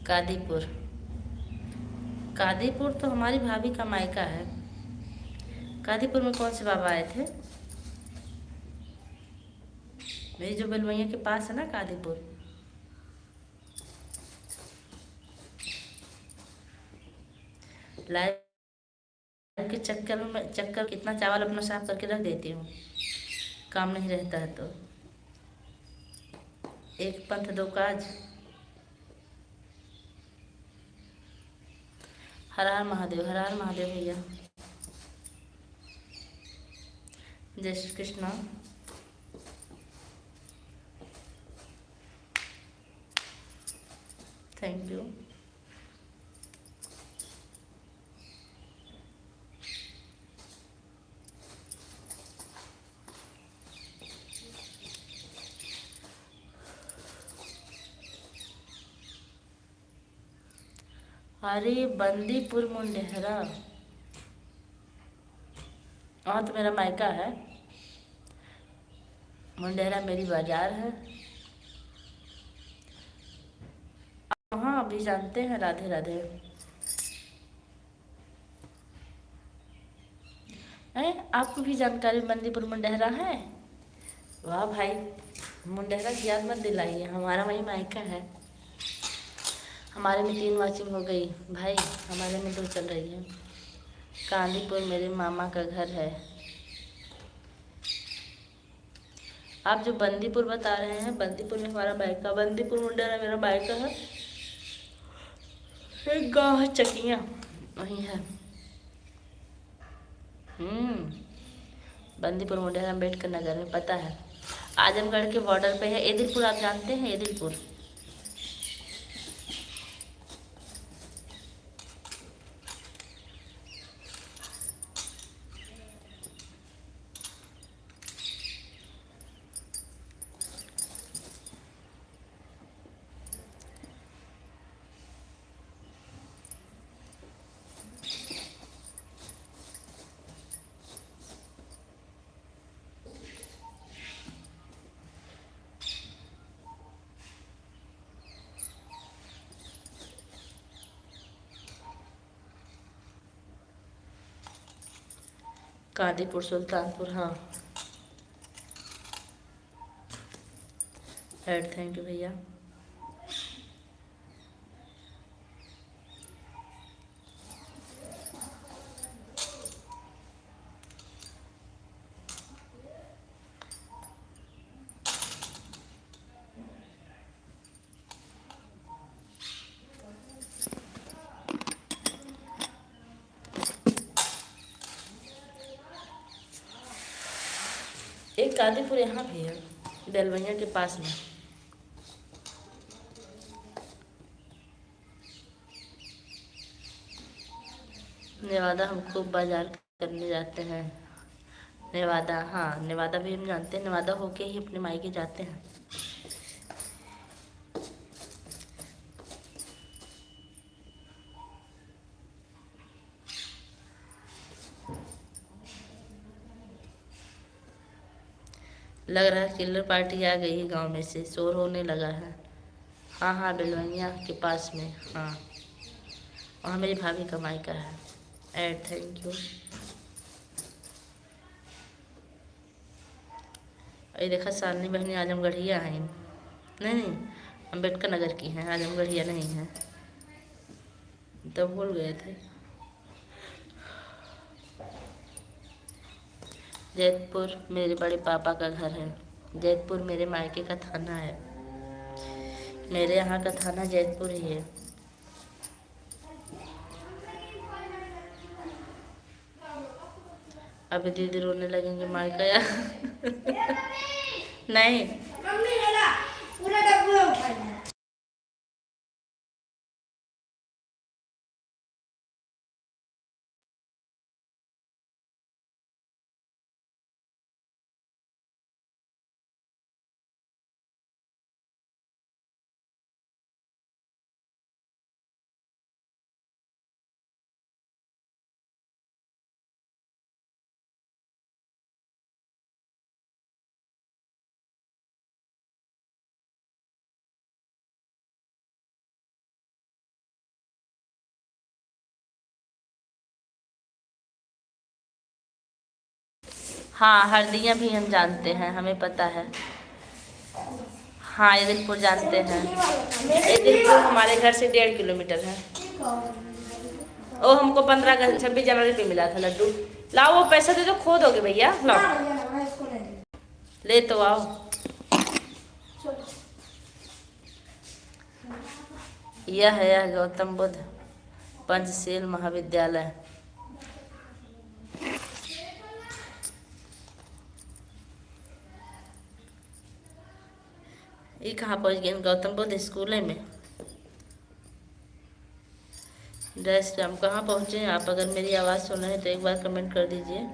कादीपुर, कादीपुर तो हमारी भाभी का मायका है। कादीपुर में कौन से बाबा आए थे? मेरी जो बेलवैया के पास है ना कादीपुर। लाइव के चक्कर कितना चावल अपना साफ करके रख देती हूँ, काम नहीं रहता है तो। एक पंथ दो काज। हर हर महादेव, हर हर महादेव भैया। जय श्री कृष्ण। Thank you. अरे बंदीपुर मुंडेहरा, हाँ तो मेरा मायका है। मुंडेहरा मेरी बाजार है। हाँ, अभी जानते हैं। राधे राधे। आपको भी जानकारी बंदीपुर मुंडेहरा है? वाह भाई, मुंडेहरा की याद मत दिलाइए, हमारा वही मायका है। हमारे में 3 वाचिंग हो गई भाई, हमारे में 2 चल रही है। कांदीपुर मेरे मामा का घर है। आप जो बंदीपुर बता रहे हैं, बंदीपुर में हमारा मायका, बंदीपुर मुंडेरा मेरा मायका है। एक गाँव है चकिया, वहीं है। बंदीपुर मुंडेरा अम्बेडकर नगर में, पता है। आजमगढ़ के बॉर्डर पे है। एदिलपुर आप जानते हैं? एदिलपुर, कादीपुर सुल्तानपुर, हाँ। ऐड, थैंक यू भैया। एक कादीपुर यहाँ भी है, बेलवैया के पास में। नेवादा हम खूब बाजार करने जाते हैं। नेवादा, हाँ, नेवादा भी हम जानते हैं। नेवादा होके ही अपने मायके जाते हैं। लग रहा है किलर पार्टी आ गई है गांव में से, शोर होने लगा है। हाँ हाँ, बेलवैया के पास में, हाँ। वहाँ मेरी भाभी का मायका है। Add, thank you. ये देखा, सालनी बहनी आजमगढ़िया हैं। नहीं नहीं, अम्बेडकर नगर की हैं, आजमगढ़िया नहीं है। तो भूल गए थे। जैतपुर मेरे बड़े पापा का घर है। जैतपुर मेरे मायके का थाना है। मेरे यहाँ का थाना जैतपुर ही है। अभी दीदी रोने लगेंगे मायका या नहीं। हाँ, हरदिया भी हम जानते हैं, हमें पता है। हाँ, एदिलपुर जानते हैं। एदिलपुर हमारे घर से 1.5 किलोमीटर है। ओ, हमको 26 जनवरी पे मिला था लड्डू। लाओ, वो पैसा दे दो, खो दोगे भैया। लाओ, ले तो आओ। यह है गौतम बुद्ध पंचशील महाविद्यालय। ये कहाँ पहुँच गए? गौतम बुद्ध स्कूल में। जय श्री राम। कहाँ पहुँचे हैं आप? अगर मेरी आवाज़ सुन रहे हैं तो एक बार कमेंट कर दीजिए।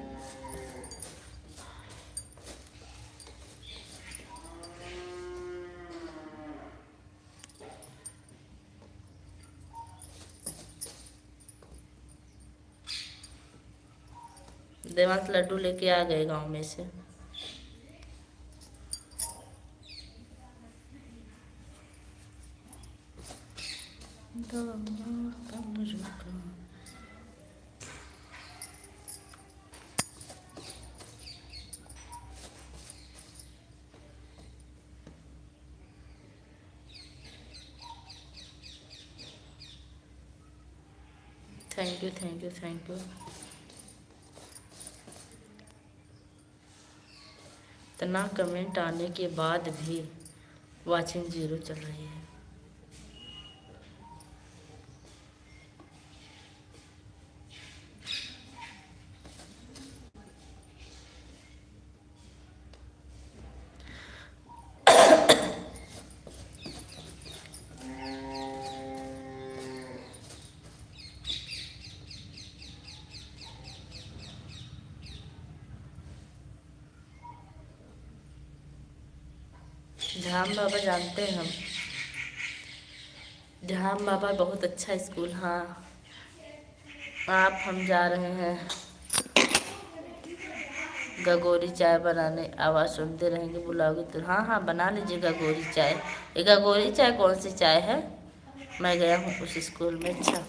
देवांश लड्डू लेके आ गए गांव में से। Thank you, thank you, thank you. इतना कमेंट आने के बाद भी वाचिंग 0 चल रही है। झाम बाबा जानते हैं हम। झाम बाबा बहुत अच्छा स्कूल। हाँ, आप हम जा रहे हैं गगोरी चाय बनाने। आवाज़ सुनते रहेंगे, बुलाओगे तो। हाँ हाँ, बना लीजिए गगोरी चाय। ये गगोरी चाय कौन सी चाय है? मैं गया हूँ उस स्कूल में। अच्छा,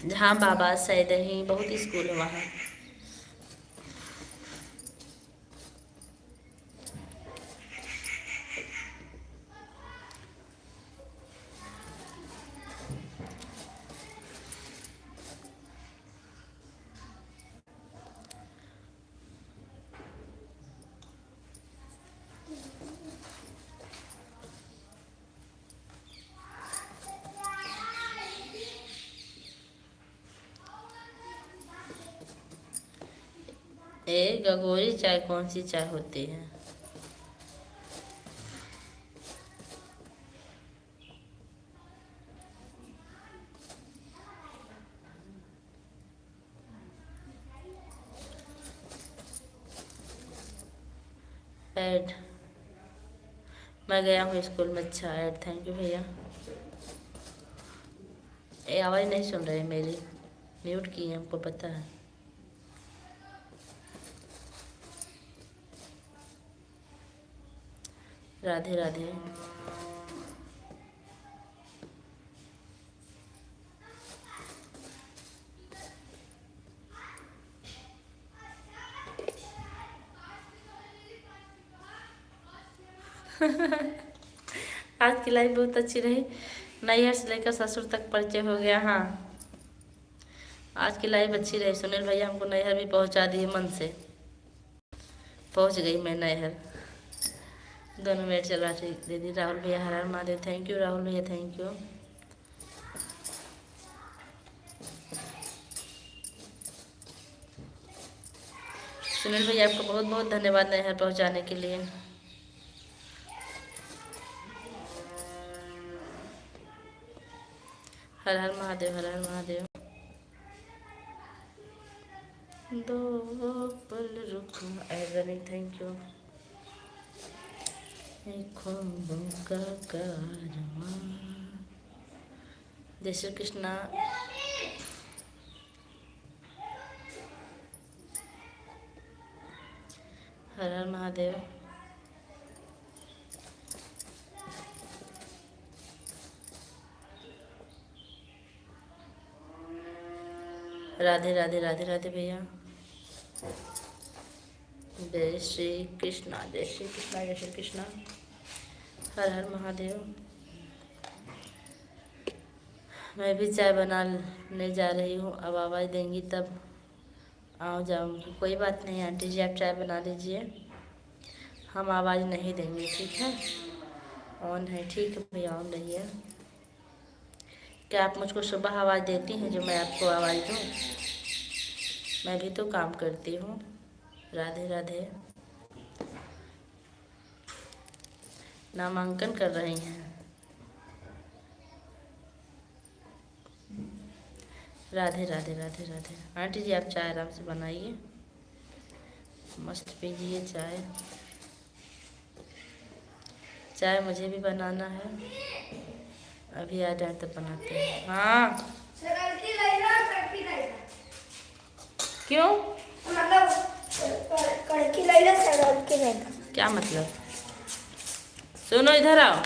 जहाँ बाबा सैदही बहुत स्कूल है वहाँ। गगोरी चाय कौन सी चाय होती है? ऐड मैं गया हूँ स्कूल में। अच्छा ऐड, थैंक यू भैया। ये आवाज़ नहीं सुन रही मेरी, म्यूट की है, हमको पता है। राधे राधे। आज की लाइफ बहुत अच्छी रही। नैहर से लेकर ससुर तक परिचय हो गया। हाँ, आज की लाइफ अच्छी रही। सुनील भैया हमको नैहर भी पहुंचा दिए, मन से पहुंच गई मैं नैहर। दोनों मिनट चला ठीक दीदी। राहुल भैया हर हर महादेव, थैंक यू राहुल भैया, थैंक यू। सुनील भैया आपको बहुत बहुत धन्यवाद नैहर पहुंचाने के लिए। हर हर महादेव, हर हर महादेव। दो पल रुको एवरी, थैंक यू। ख्वाबों का कारवां। जय श्री कृष्णा। हर हर महादेव। राधे राधे राधे राधे भैया। जय श्री कृष्णा, जय श्री कृष्णा, जय श्री कृष्णा। हर हर महादेव। मैं भी चाय बनाने जा रही हूँ, अब आवाज़ देंगी तब आओ जाऊँगी। कोई बात नहीं आंटी जी, आप चाय बना लीजिए, हम आवाज़ नहीं देंगे, ठीक है। ऑन है, ठीक है भैया, ऑन रहिए। क्या आप मुझको सुबह आवाज़ देती हैं जो मैं आपको आवाज़ दूँ? मैं भी तो काम करती हूँ। राधे राधे। नामांकन कर रही हैं। राधे राधे राधे राधे। आंटी जी आप चाय आराम से बनाइए, मस्त पीजिए चाय। चाय मुझे भी बनाना है, अभी आ जाए तब बनाते हैं। हाँ क्यों? मतलब क्या मतलब? सुनो इधर आओ,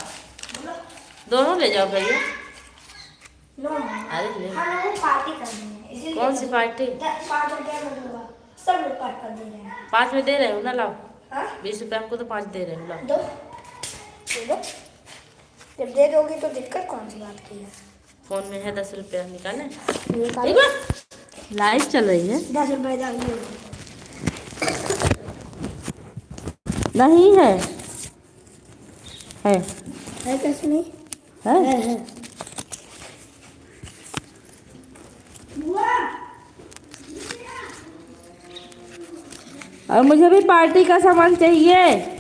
दोनों ले जाओ भैया। अरे ले। पार्टी करनी है। कौन सी पार्टी? 5 रुपया में दूंगा, सब लोग पार्टी कर दे रहे हैं। 5 में दे रहे हो ना, लाओ। हाँ? 20 रुपये हमको तो 5 दे रहे हो, लाओ। दो दे दो, जब दे दोगी तो दिक्कत कौन सी बात की है? फोन में है 10 रुपया, निकाले। निकालो। लाइव चल रही है। 10 रुपये डालिए। नहीं है, है कैसे नहीं? है। और मुझे भी पार्टी का सामान चाहिए।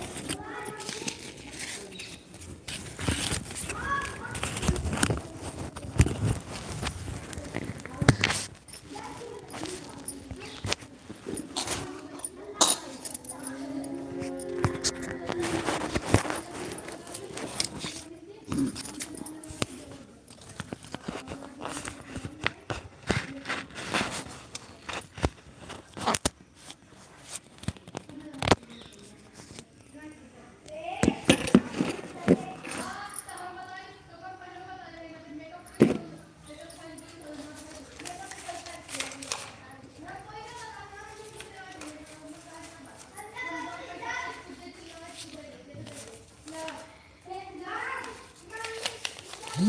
हे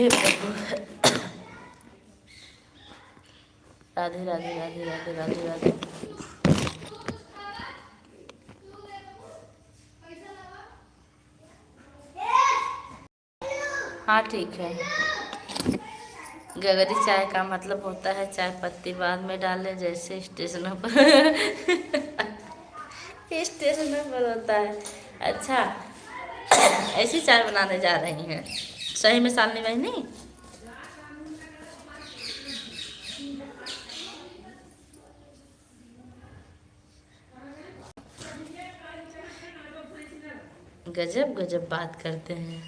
प्रभु, राधे राधे राधे राधे राधे राधे। हाँ ठीक है। गगरी चाय का मतलब होता है चाय पत्ती बाद में डालें, जैसे स्टेशनों पर स्टेशनों पर होता है। अच्छा, ऐसी चाय बनाने जा रही हैं सही में सालनी बहनी? गजब गजब बात करते हैं।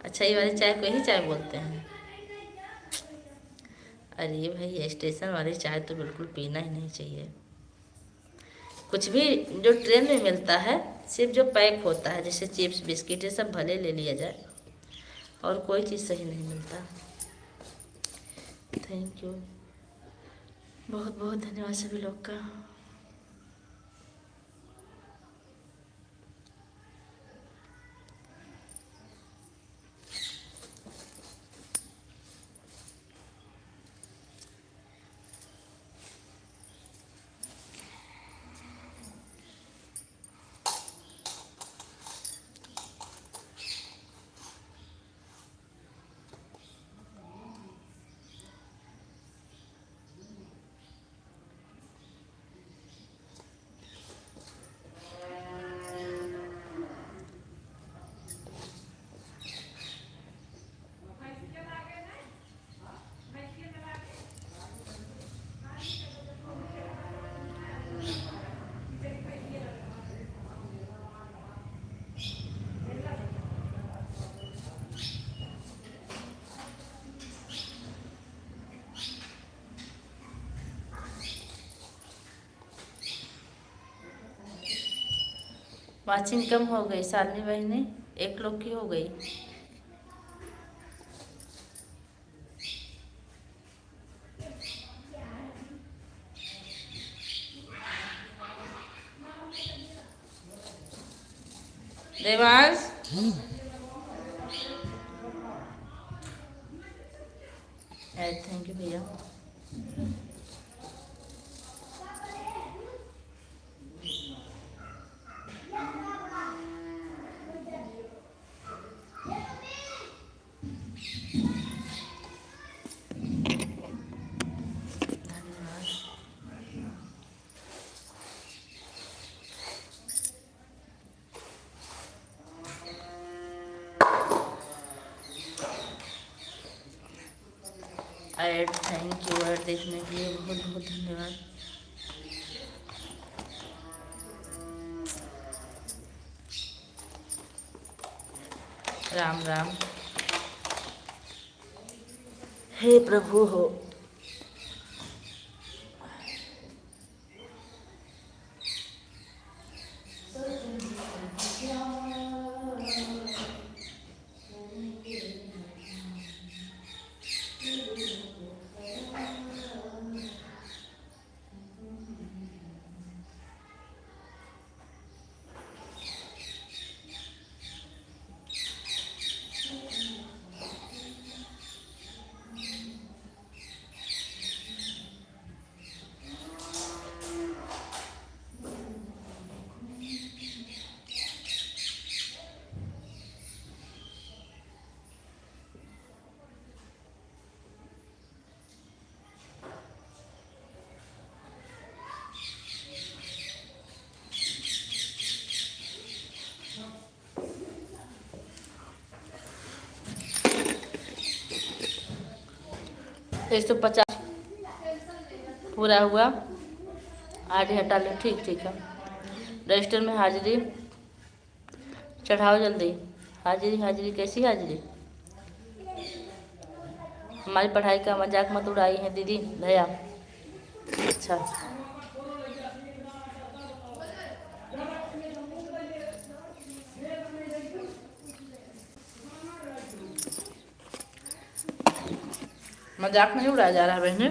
अच्छा, ये वाली चाय को ही चाय बोलते हैं? अरे भाई, स्टेशन वाली चाय तो बिल्कुल पीना ही नहीं चाहिए। कुछ भी जो ट्रेन में मिलता है, सिर्फ जो पैक होता है, जैसे चिप्स बिस्किट, ये सब भले ले लिया जाए, और कोई चीज़ सही नहीं मिलता। थैंक यू, बहुत बहुत धन्यवाद सभी लोग का। वाचिंग कम हो गई सालनी बहनी, एक लोग की हो गई। देवांश, थैंक यू भैया। ऐड, थैंक यू ऐड देखने के लिए बहुत बहुत धन्यवाद। राम राम। हे प्रभु हो। तो 150 पूरा हुआ, आधे हटा लो। ठीक ठीक है। रजिस्टर में हाजिरी चढ़ाओ जल्दी। हाजिरी हाजिरी, कैसी हाजिरी? हमारी पढ़ाई का मजाक मत उड़ाई है दीदी भैया। अच्छा, मजाक नहीं उड़ाया जा रहा है बहने।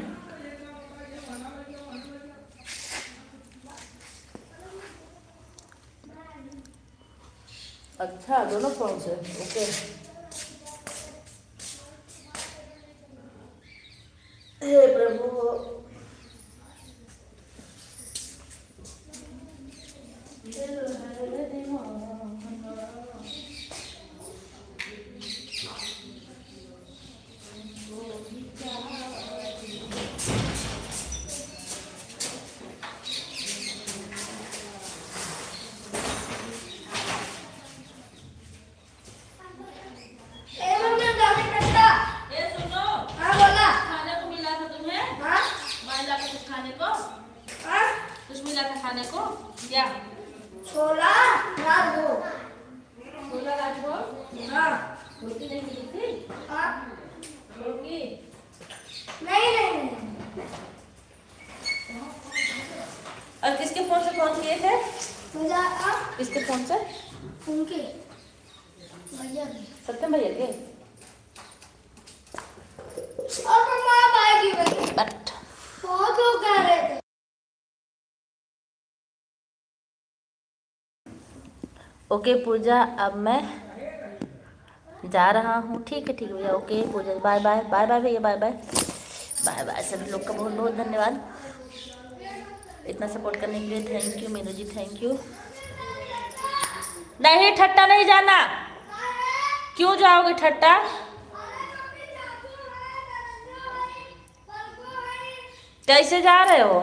अच्छा, दोनों फोन से, ओके। हे प्रभु। ए मम्मी गाड़ी कट्टा। ये सुनो, हाँ बोला। खाने को मिला था तुम्हें? हाँ मिला था कुछ खाने को? हाँ कुछ मिला था खाने को क्या? छोला रात को। छोला रात को? हाँ रोटी नहीं मिली थी? हाँ रोटी? नहीं नहीं नहीं। और किसके फोन से फोन किए थे? मुझे आप किसके फोन से? उनके भैया के। सत्यम भैया के? और मम्मा आप आएगी भाई। बट बहुत लोग कह रहे थे। ओके पूजा, अब मैं जा रहा हूँ। ठीक है भैया, okay Pooja, bye bye. Bye bye भैया, बाय बाय। Bye bye. सभी लोग का बहुत बहुत धन्यवाद इतना सपोर्ट करने के लिए। Thank you Meenu ji, thank you. नहीं, ठट्टा नहीं जाना। क्यों जाओगे ठट्टा? कैसे जा रहे हो?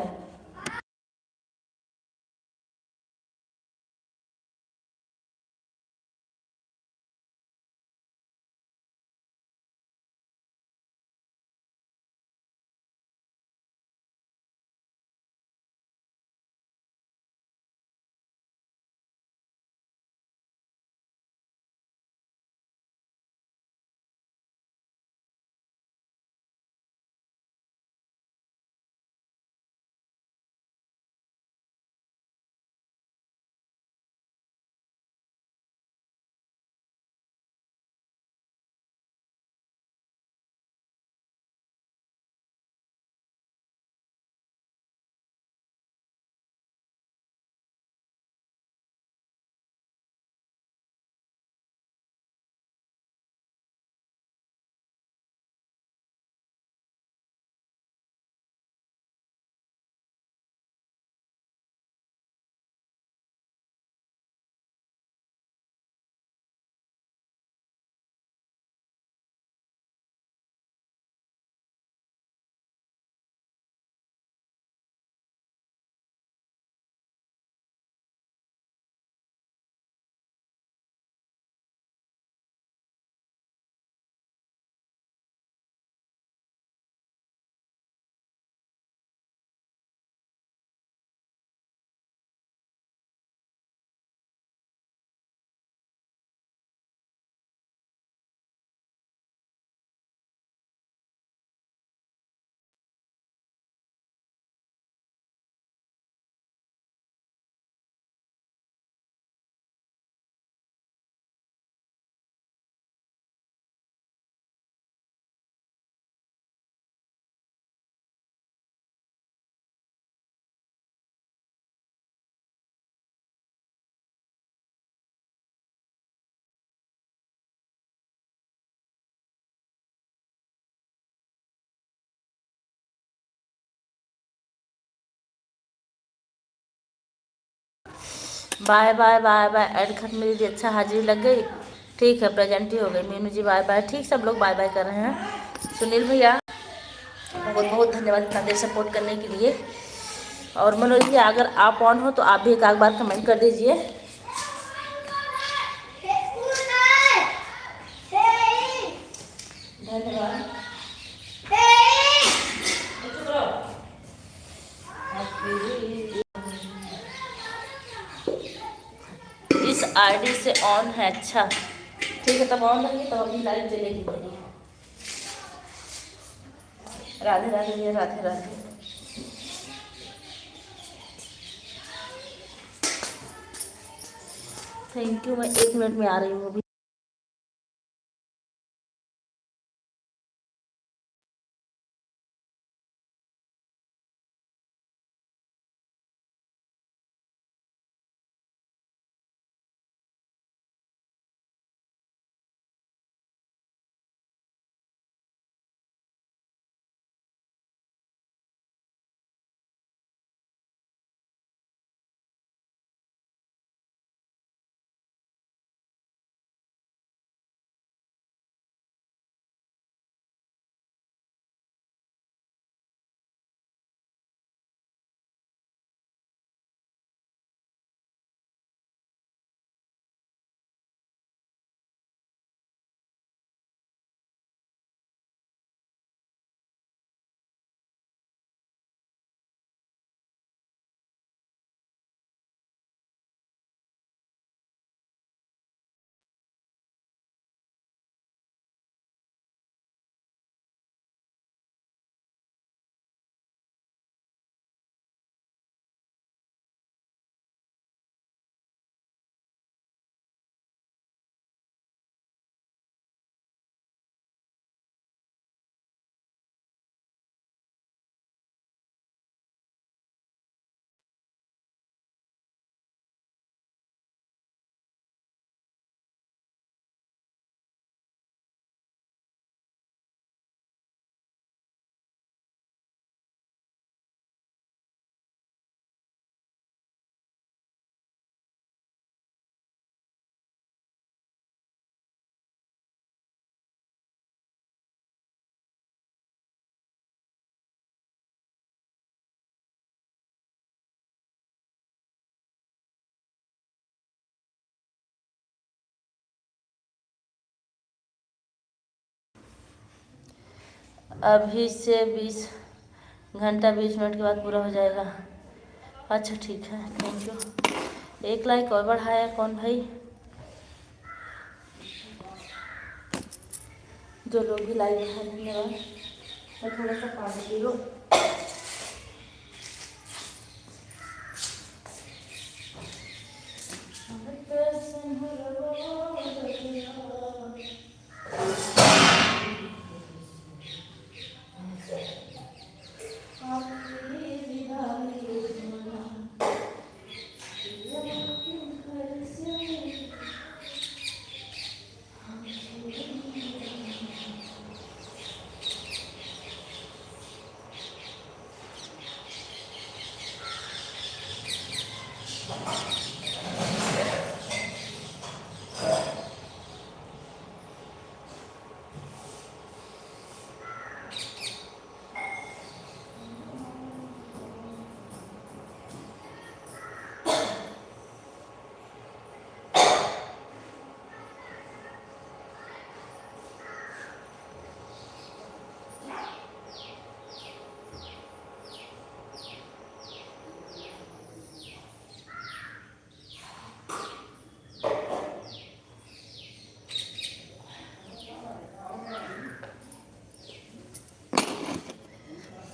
Bye bye bye bye. ऐड खत्म, मेरी जी अच्छा हाजिरी लग गई। ठीक है, प्रेजेंट ही हो गई। मीनू जी बाय बाय। ठीक, सब लोग बाय बाय कर रहे हैं। सुनील भैया बहुत बहुत धन्यवाद इतना देर सपोर्ट करने के लिए। और मनोज जी, अगर आप ऑन हो तो आप भी एक आध बार कमेंट कर दीजिए। धन्यवाद। इस आईडी से ऑन है? अच्छा ठीक है, तब ऑन रहिए, तब अपनी लाइव चलेगी मेरी। राधे राधे भैया, राधे राधे। Thank you. मैं 1 मिनट में आ रही हूँ अभी। अभी से 20 घंटा 20 मिनट के बाद पूरा हो जाएगा। अच्छा ठीक है, थैंक यू। एक लाइक और बढ़ाया कौन भाई? जो लोग भी लाइक है धन्यवाद। मैं थोड़ा सा पानी पी लूँ।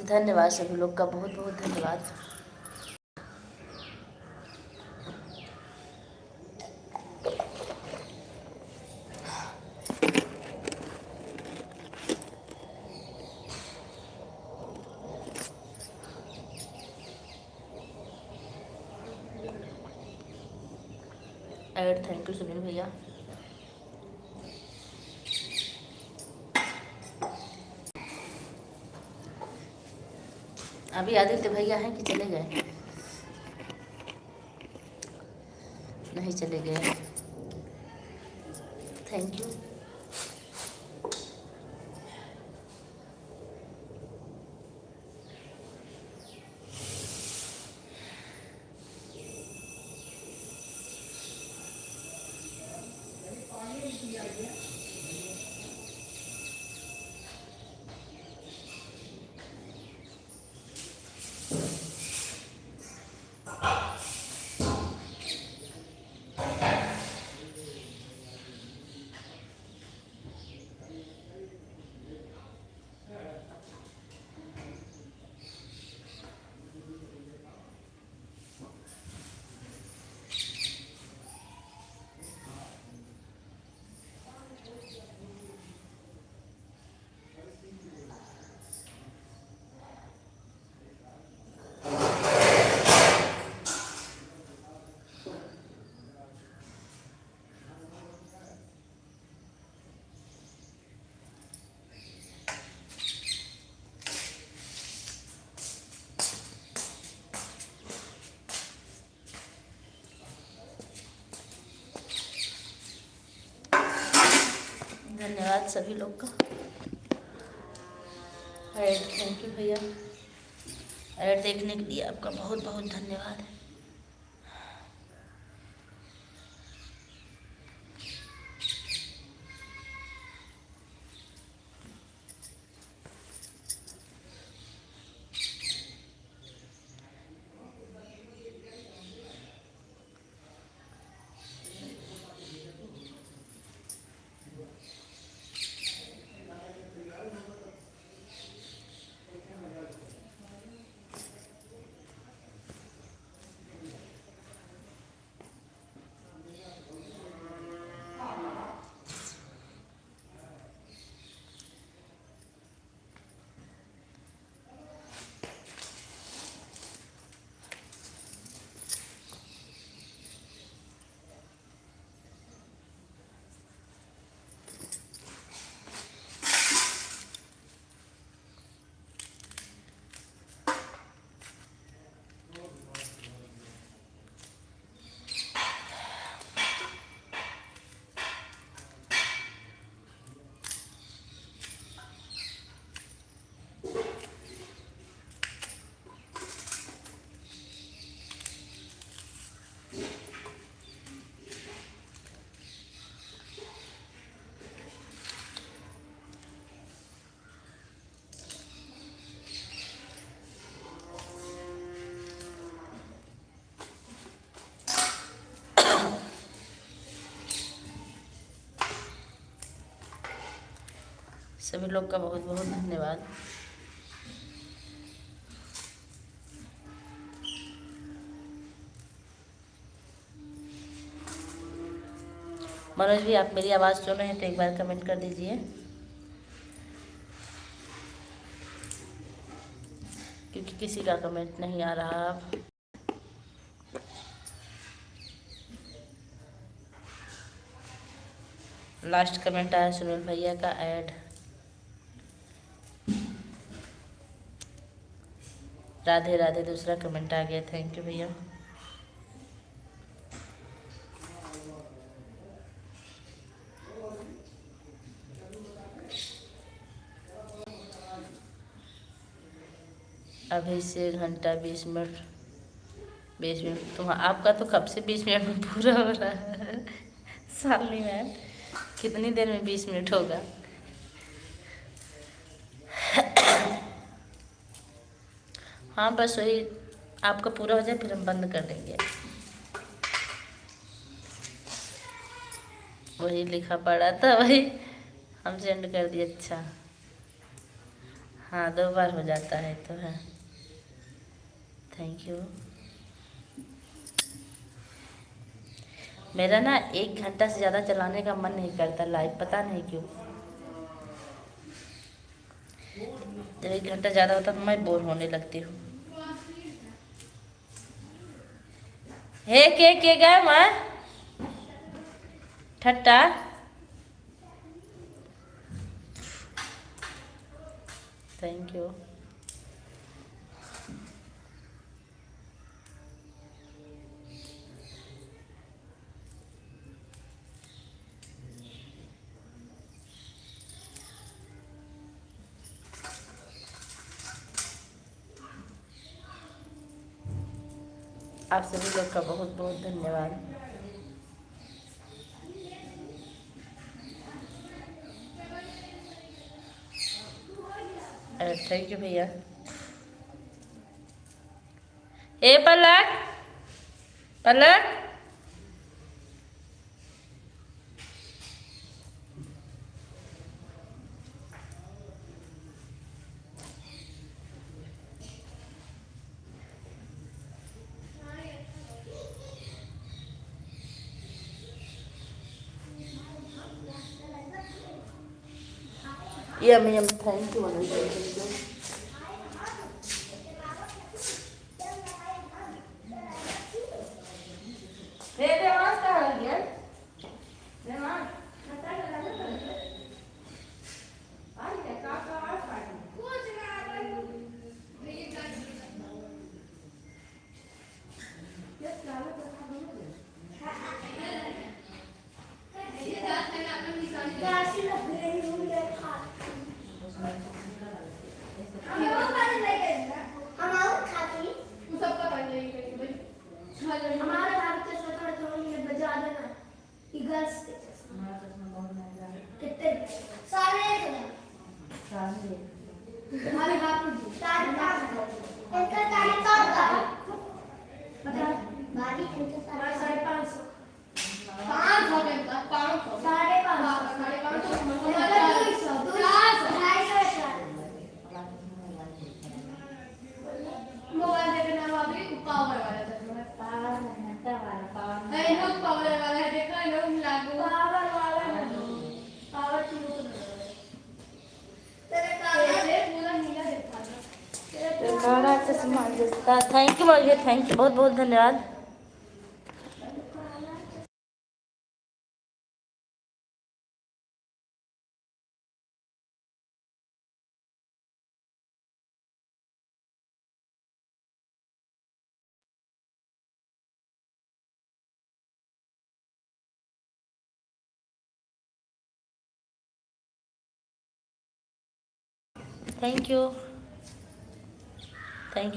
धन्यवाद सभी लोग का, बहुत बहुत धन्यवाद। एड थैंक यू सुनील भैया। अभी आदित्य भैया हैं कि चले गए? नहीं चले गए, थैंक यू। धन्यवाद सभी लोग का। ऐड थैंक यू भैया, ऐड देखने के लिए आपका बहुत बहुत धन्यवाद। सभी लोग का बहुत बहुत धन्यवाद। मनोज भी आप मेरी आवाज़ सुन रहे हैं तो एक बार कमेंट कर दीजिए, क्योंकि किसी का कमेंट नहीं आ रहा अब। लास्ट कमेंट आया सुनील भैया का, ऐड। राधे राधे दूसरा कमेंट आ गया, थैंक यू भैया। अभी से घंटा 20 मिनट 20 मिनट, तो आपका तो कब से 20 मिनट में पूरा हो रहा है सालनी मैम, कितनी देर में 20 मिनट होगा? हाँ बस वही आपका पूरा हो जाए फिर हम बंद कर देंगे। वही लिखा पड़ा था, वही हम सेंड कर दिए। अच्छा हाँ 2 बार हो जाता है तो है, थैंक यू। मेरा ना 1 घंटा से ज़्यादा चलाने का मन नहीं करता लाइव, पता नहीं क्यों। जब 1 घंटा ज़्यादा होता तो मैं बोर होने लगती हूँ। हे के गए मैं ठट्टा। Thank you. आप सभी लोग का बहुत बहुत धन्यवाद। थैंक यू भैया। ए पलक पलक, यम thank you Manoj, thank you. Devansh कहाँ गया? Devansh thank you Manoj, thank you, बहुत बहुत धन्यवाद। थैंक यू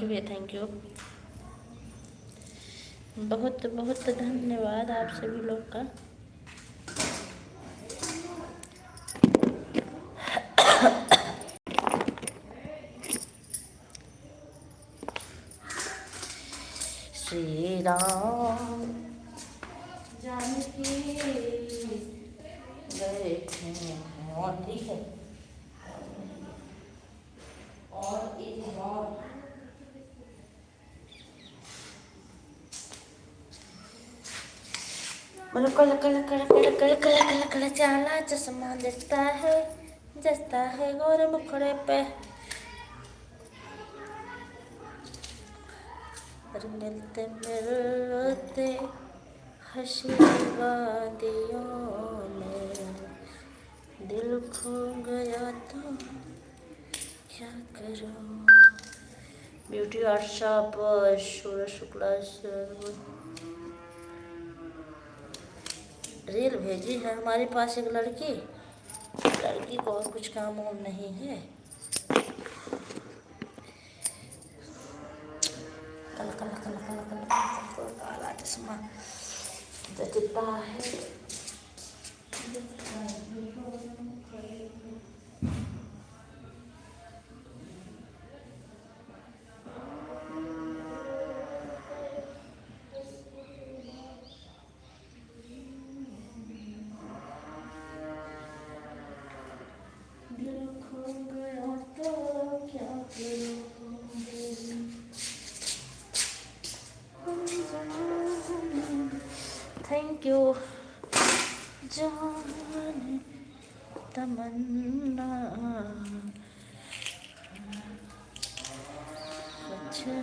भैया, थैंक यू, बहुत बहुत धन्यवाद आप सभी लोग का। श्री राम जानकी गए थे, ठीक है। कल कल कल कल कल कल कल कल कल चाला चश्मा जचता है गोरे मुखड़े पे। और मिलते मिलते हंसी वादियों में दिल खो गया तो क्या करूं। ब्यूटी व्हाट्सअप सूरज शुक्ला सर रील भेजी है हमारे पास एक लड़की को और कुछ काम वाम नहीं है। कल कल कल कल कल कल काला चश्मा जचता है। दिल खो गया तो क्या करूं। थैंक यू जान तमन्ना। अच्छा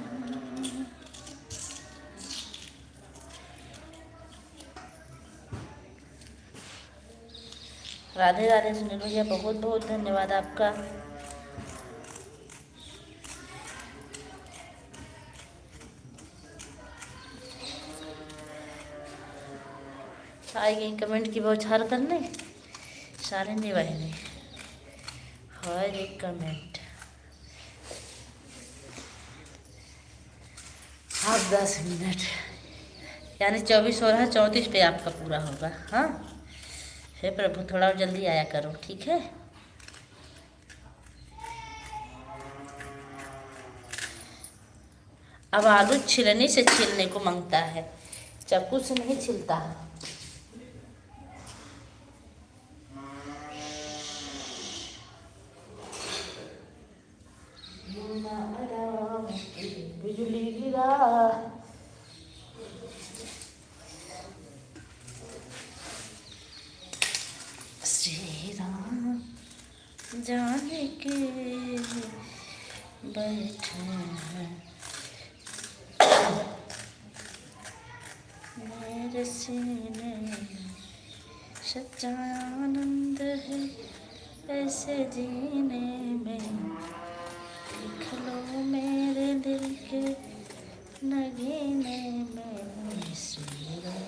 राधे राधे सुनील भैया, बहुत बहुत धन्यवाद आपका। आएगी कमेंट की बौछार करने शालिनी बहनी। हर एक कमेंट आप 10 मिनट यानी 24 हो रहा है, 34 पे आपका पूरा होगा। हाँ हे प्रभु थोड़ा जल्दी आया करो, ठीक है। अब आलू छिलनी से छीलने को मांगता है, चाकू से नहीं छिलता। बिजली गिरा श्री राम जाने के बैठे हैं मेरे सीने में, सच्चा आनंद है ऐसे जीने में। लिख लो मेरे दिल के नगीने में श्री राम।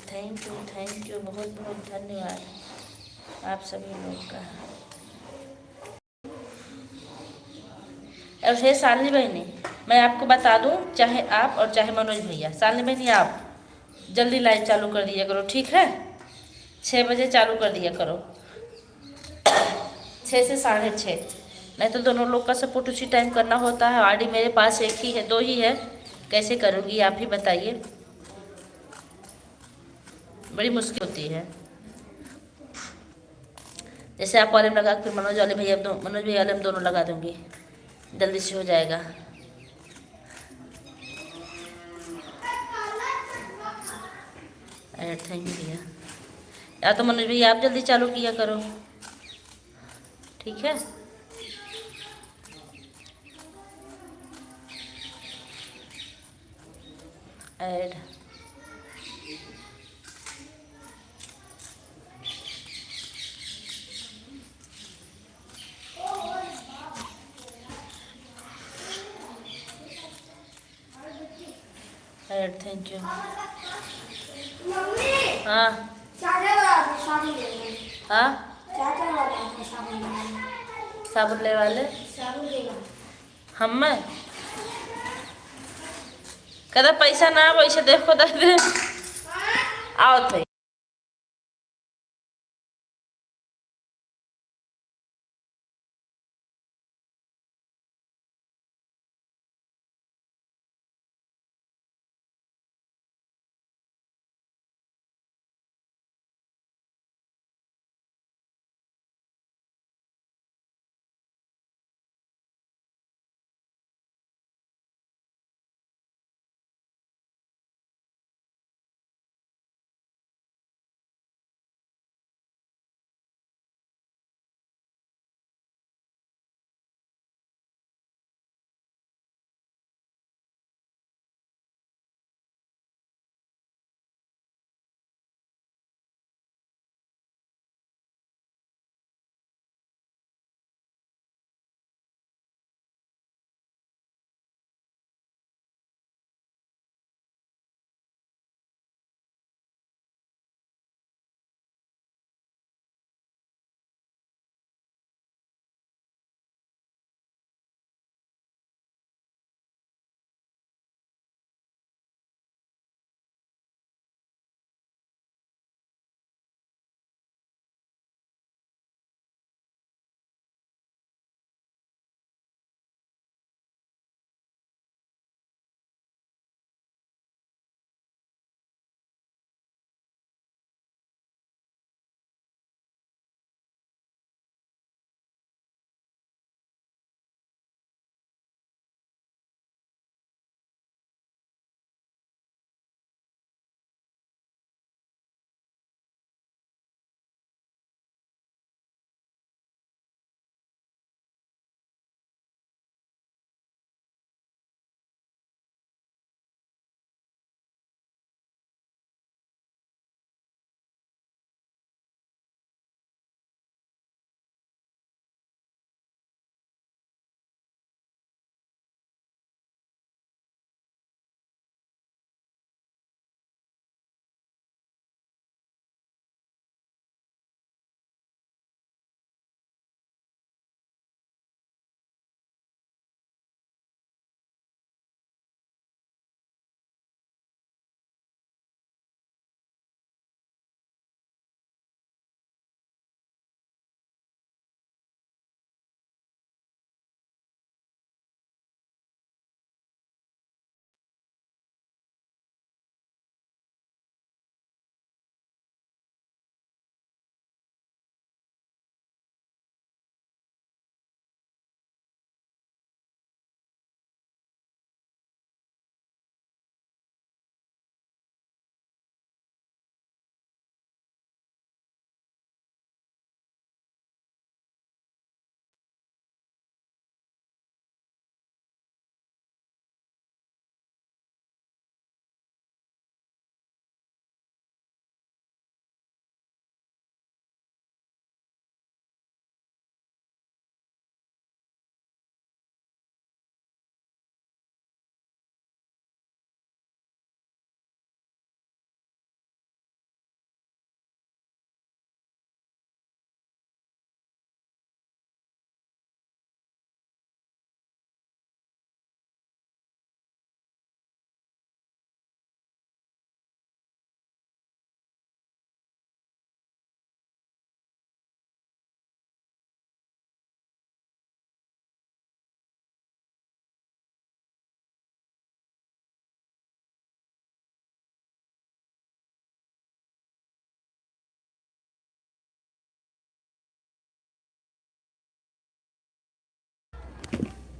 थैंक यू बहुत बहुत धन्यवाद आप सभी लोग का। और है शालिनी बहनी, मैं आपको बता दूं, चाहे आप और चाहे मनोज भैया, शालिनी बहनी आप जल्दी लाइव चालू कर दिया करो, ठीक है। 6 बजे चालू कर दिया करो, 6 से 6:30, नहीं तो दोनों लोग का सपोर्ट उसी टाइम करना होता है। आईडी मेरे पास एक ही है, 2 ही है, कैसे करूँगी आप ही बताइए, बड़ी मुश्किल होती है। जैसे आप वाले में लगा फिर मनोज वाले भैया, मनोज भैया वाले में दोनों लगा दूंगी, जल्दी से हो जाएगा। थैंक यू भैया। या तो मनोज भैया आप जल्दी चालू किया करो, ठीक है। Add add thank you. हाँ हाँ साबुन ले वाले हम में कदा पैसा ना वैसे देखो दे आओ थे।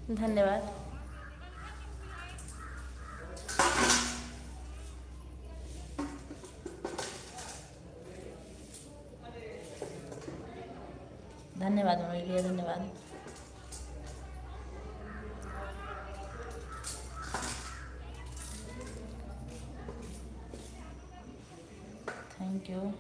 धन्यवाद। धन्यवाद मनोज भैया, धन्यवाद। Thank you.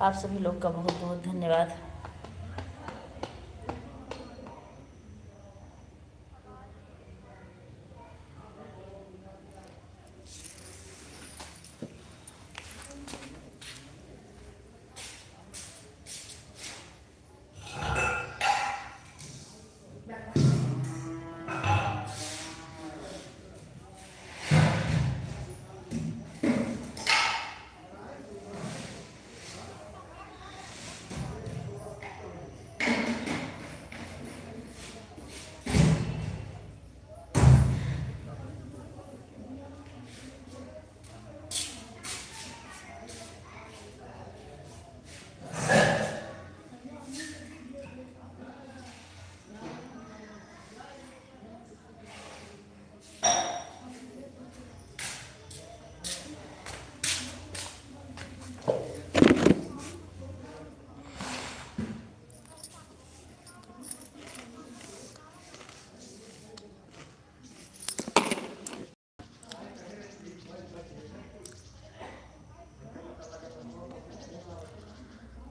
आप सभी लोग का बहुत बहुत धन्यवाद।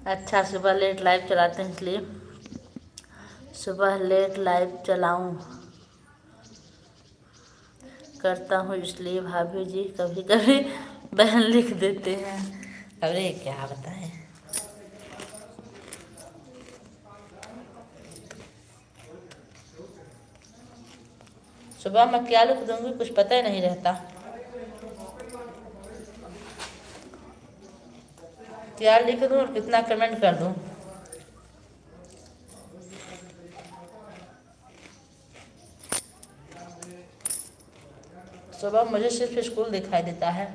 अच्छा, सुबह लेट लाइव चलाते हैं इसलिए सुबह लेट लाइव चलाऊं करता हूँ, इसलिए भाभी जी कभी कभी बहन लिख देते हैं। अरे क्या बताएं। सुबह मैं क्या लिख दूंगी कुछ पता ही नहीं रहता। क्या लिख दूं और कितना कमेंट कर दूं। सुबह मुझे सिर्फ स्कूल दिखाई देता है।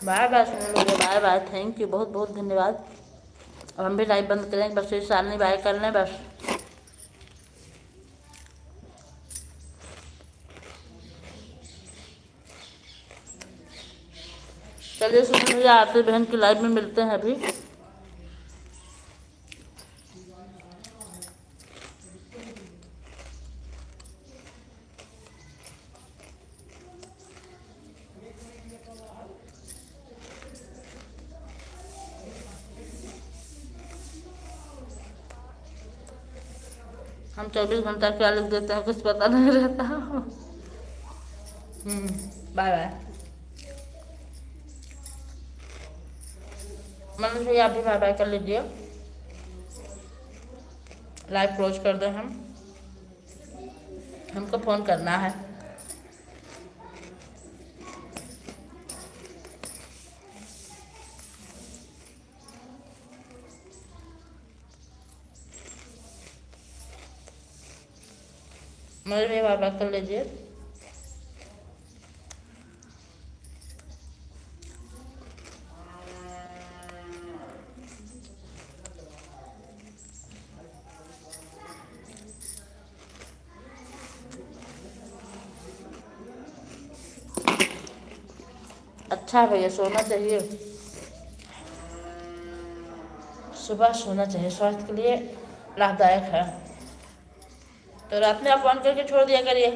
बाय बाय सुन लोगे, बाय बाय, थैंक यू, बहुत बहुत धन्यवाद। अब हम भी लाइव बंद करेंगे, बस इस साल नहीं बाय कर लें बस। चलिए सुन लीजिए, आपसे बहन की लाइव में मिलते हैं अभी। हम 24 घंटा क्या लिख देते हैं कुछ पता नहीं रहता। Bye bye. मनोज भैया आप भी बाय बाय कर लीजिए, लाइव क्लोज कर दें हम, हमको फ़ोन करना है। मनोज भैया बाय बाय कर लीजिए। अच्छा है भैया, सोना चाहिए, सुबह सोना चाहिए, स्वास्थ्य के लिए लाभदायक है। तो रात में आप ऑन करके छोड़ दिया करिए।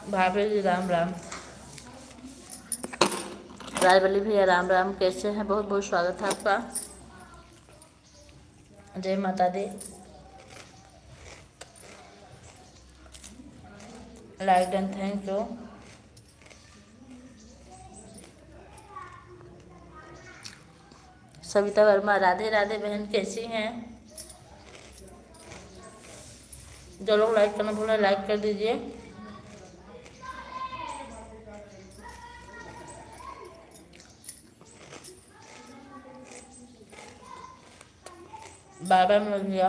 भाभी जी राम राम। राजवल्ली भैया राम राम, कैसे हैं? बहुत बहुत स्वागत है आपका। जय माता दी। Like done, thank you. Savita Verma Radhe Radhe बहन, कैसी हैं? जो लोग लाइक करना भूलें लाइक कर दीजिए। बाय बाय मिल गया।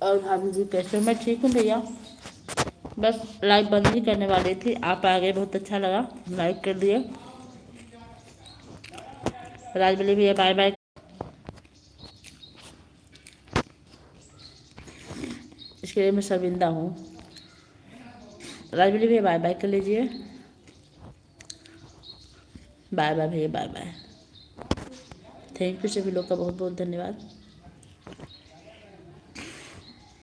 और भाभी जी कैसे? मैं ठीक हूँ भैया, बस लाइव बंद ही करने वाली थी, आप आ गए, बहुत अच्छा लगा, लाइक कर दिए। राजवल्ली भैया बाय बाय। इसके लिए मैं शर्मिंदा हूँ। राजवल्ली भैया बाय बाय कर लीजिए। बाय बाय भैया, बाय बाय। थैंक यू सभी लोग का बहुत बहुत धन्यवाद।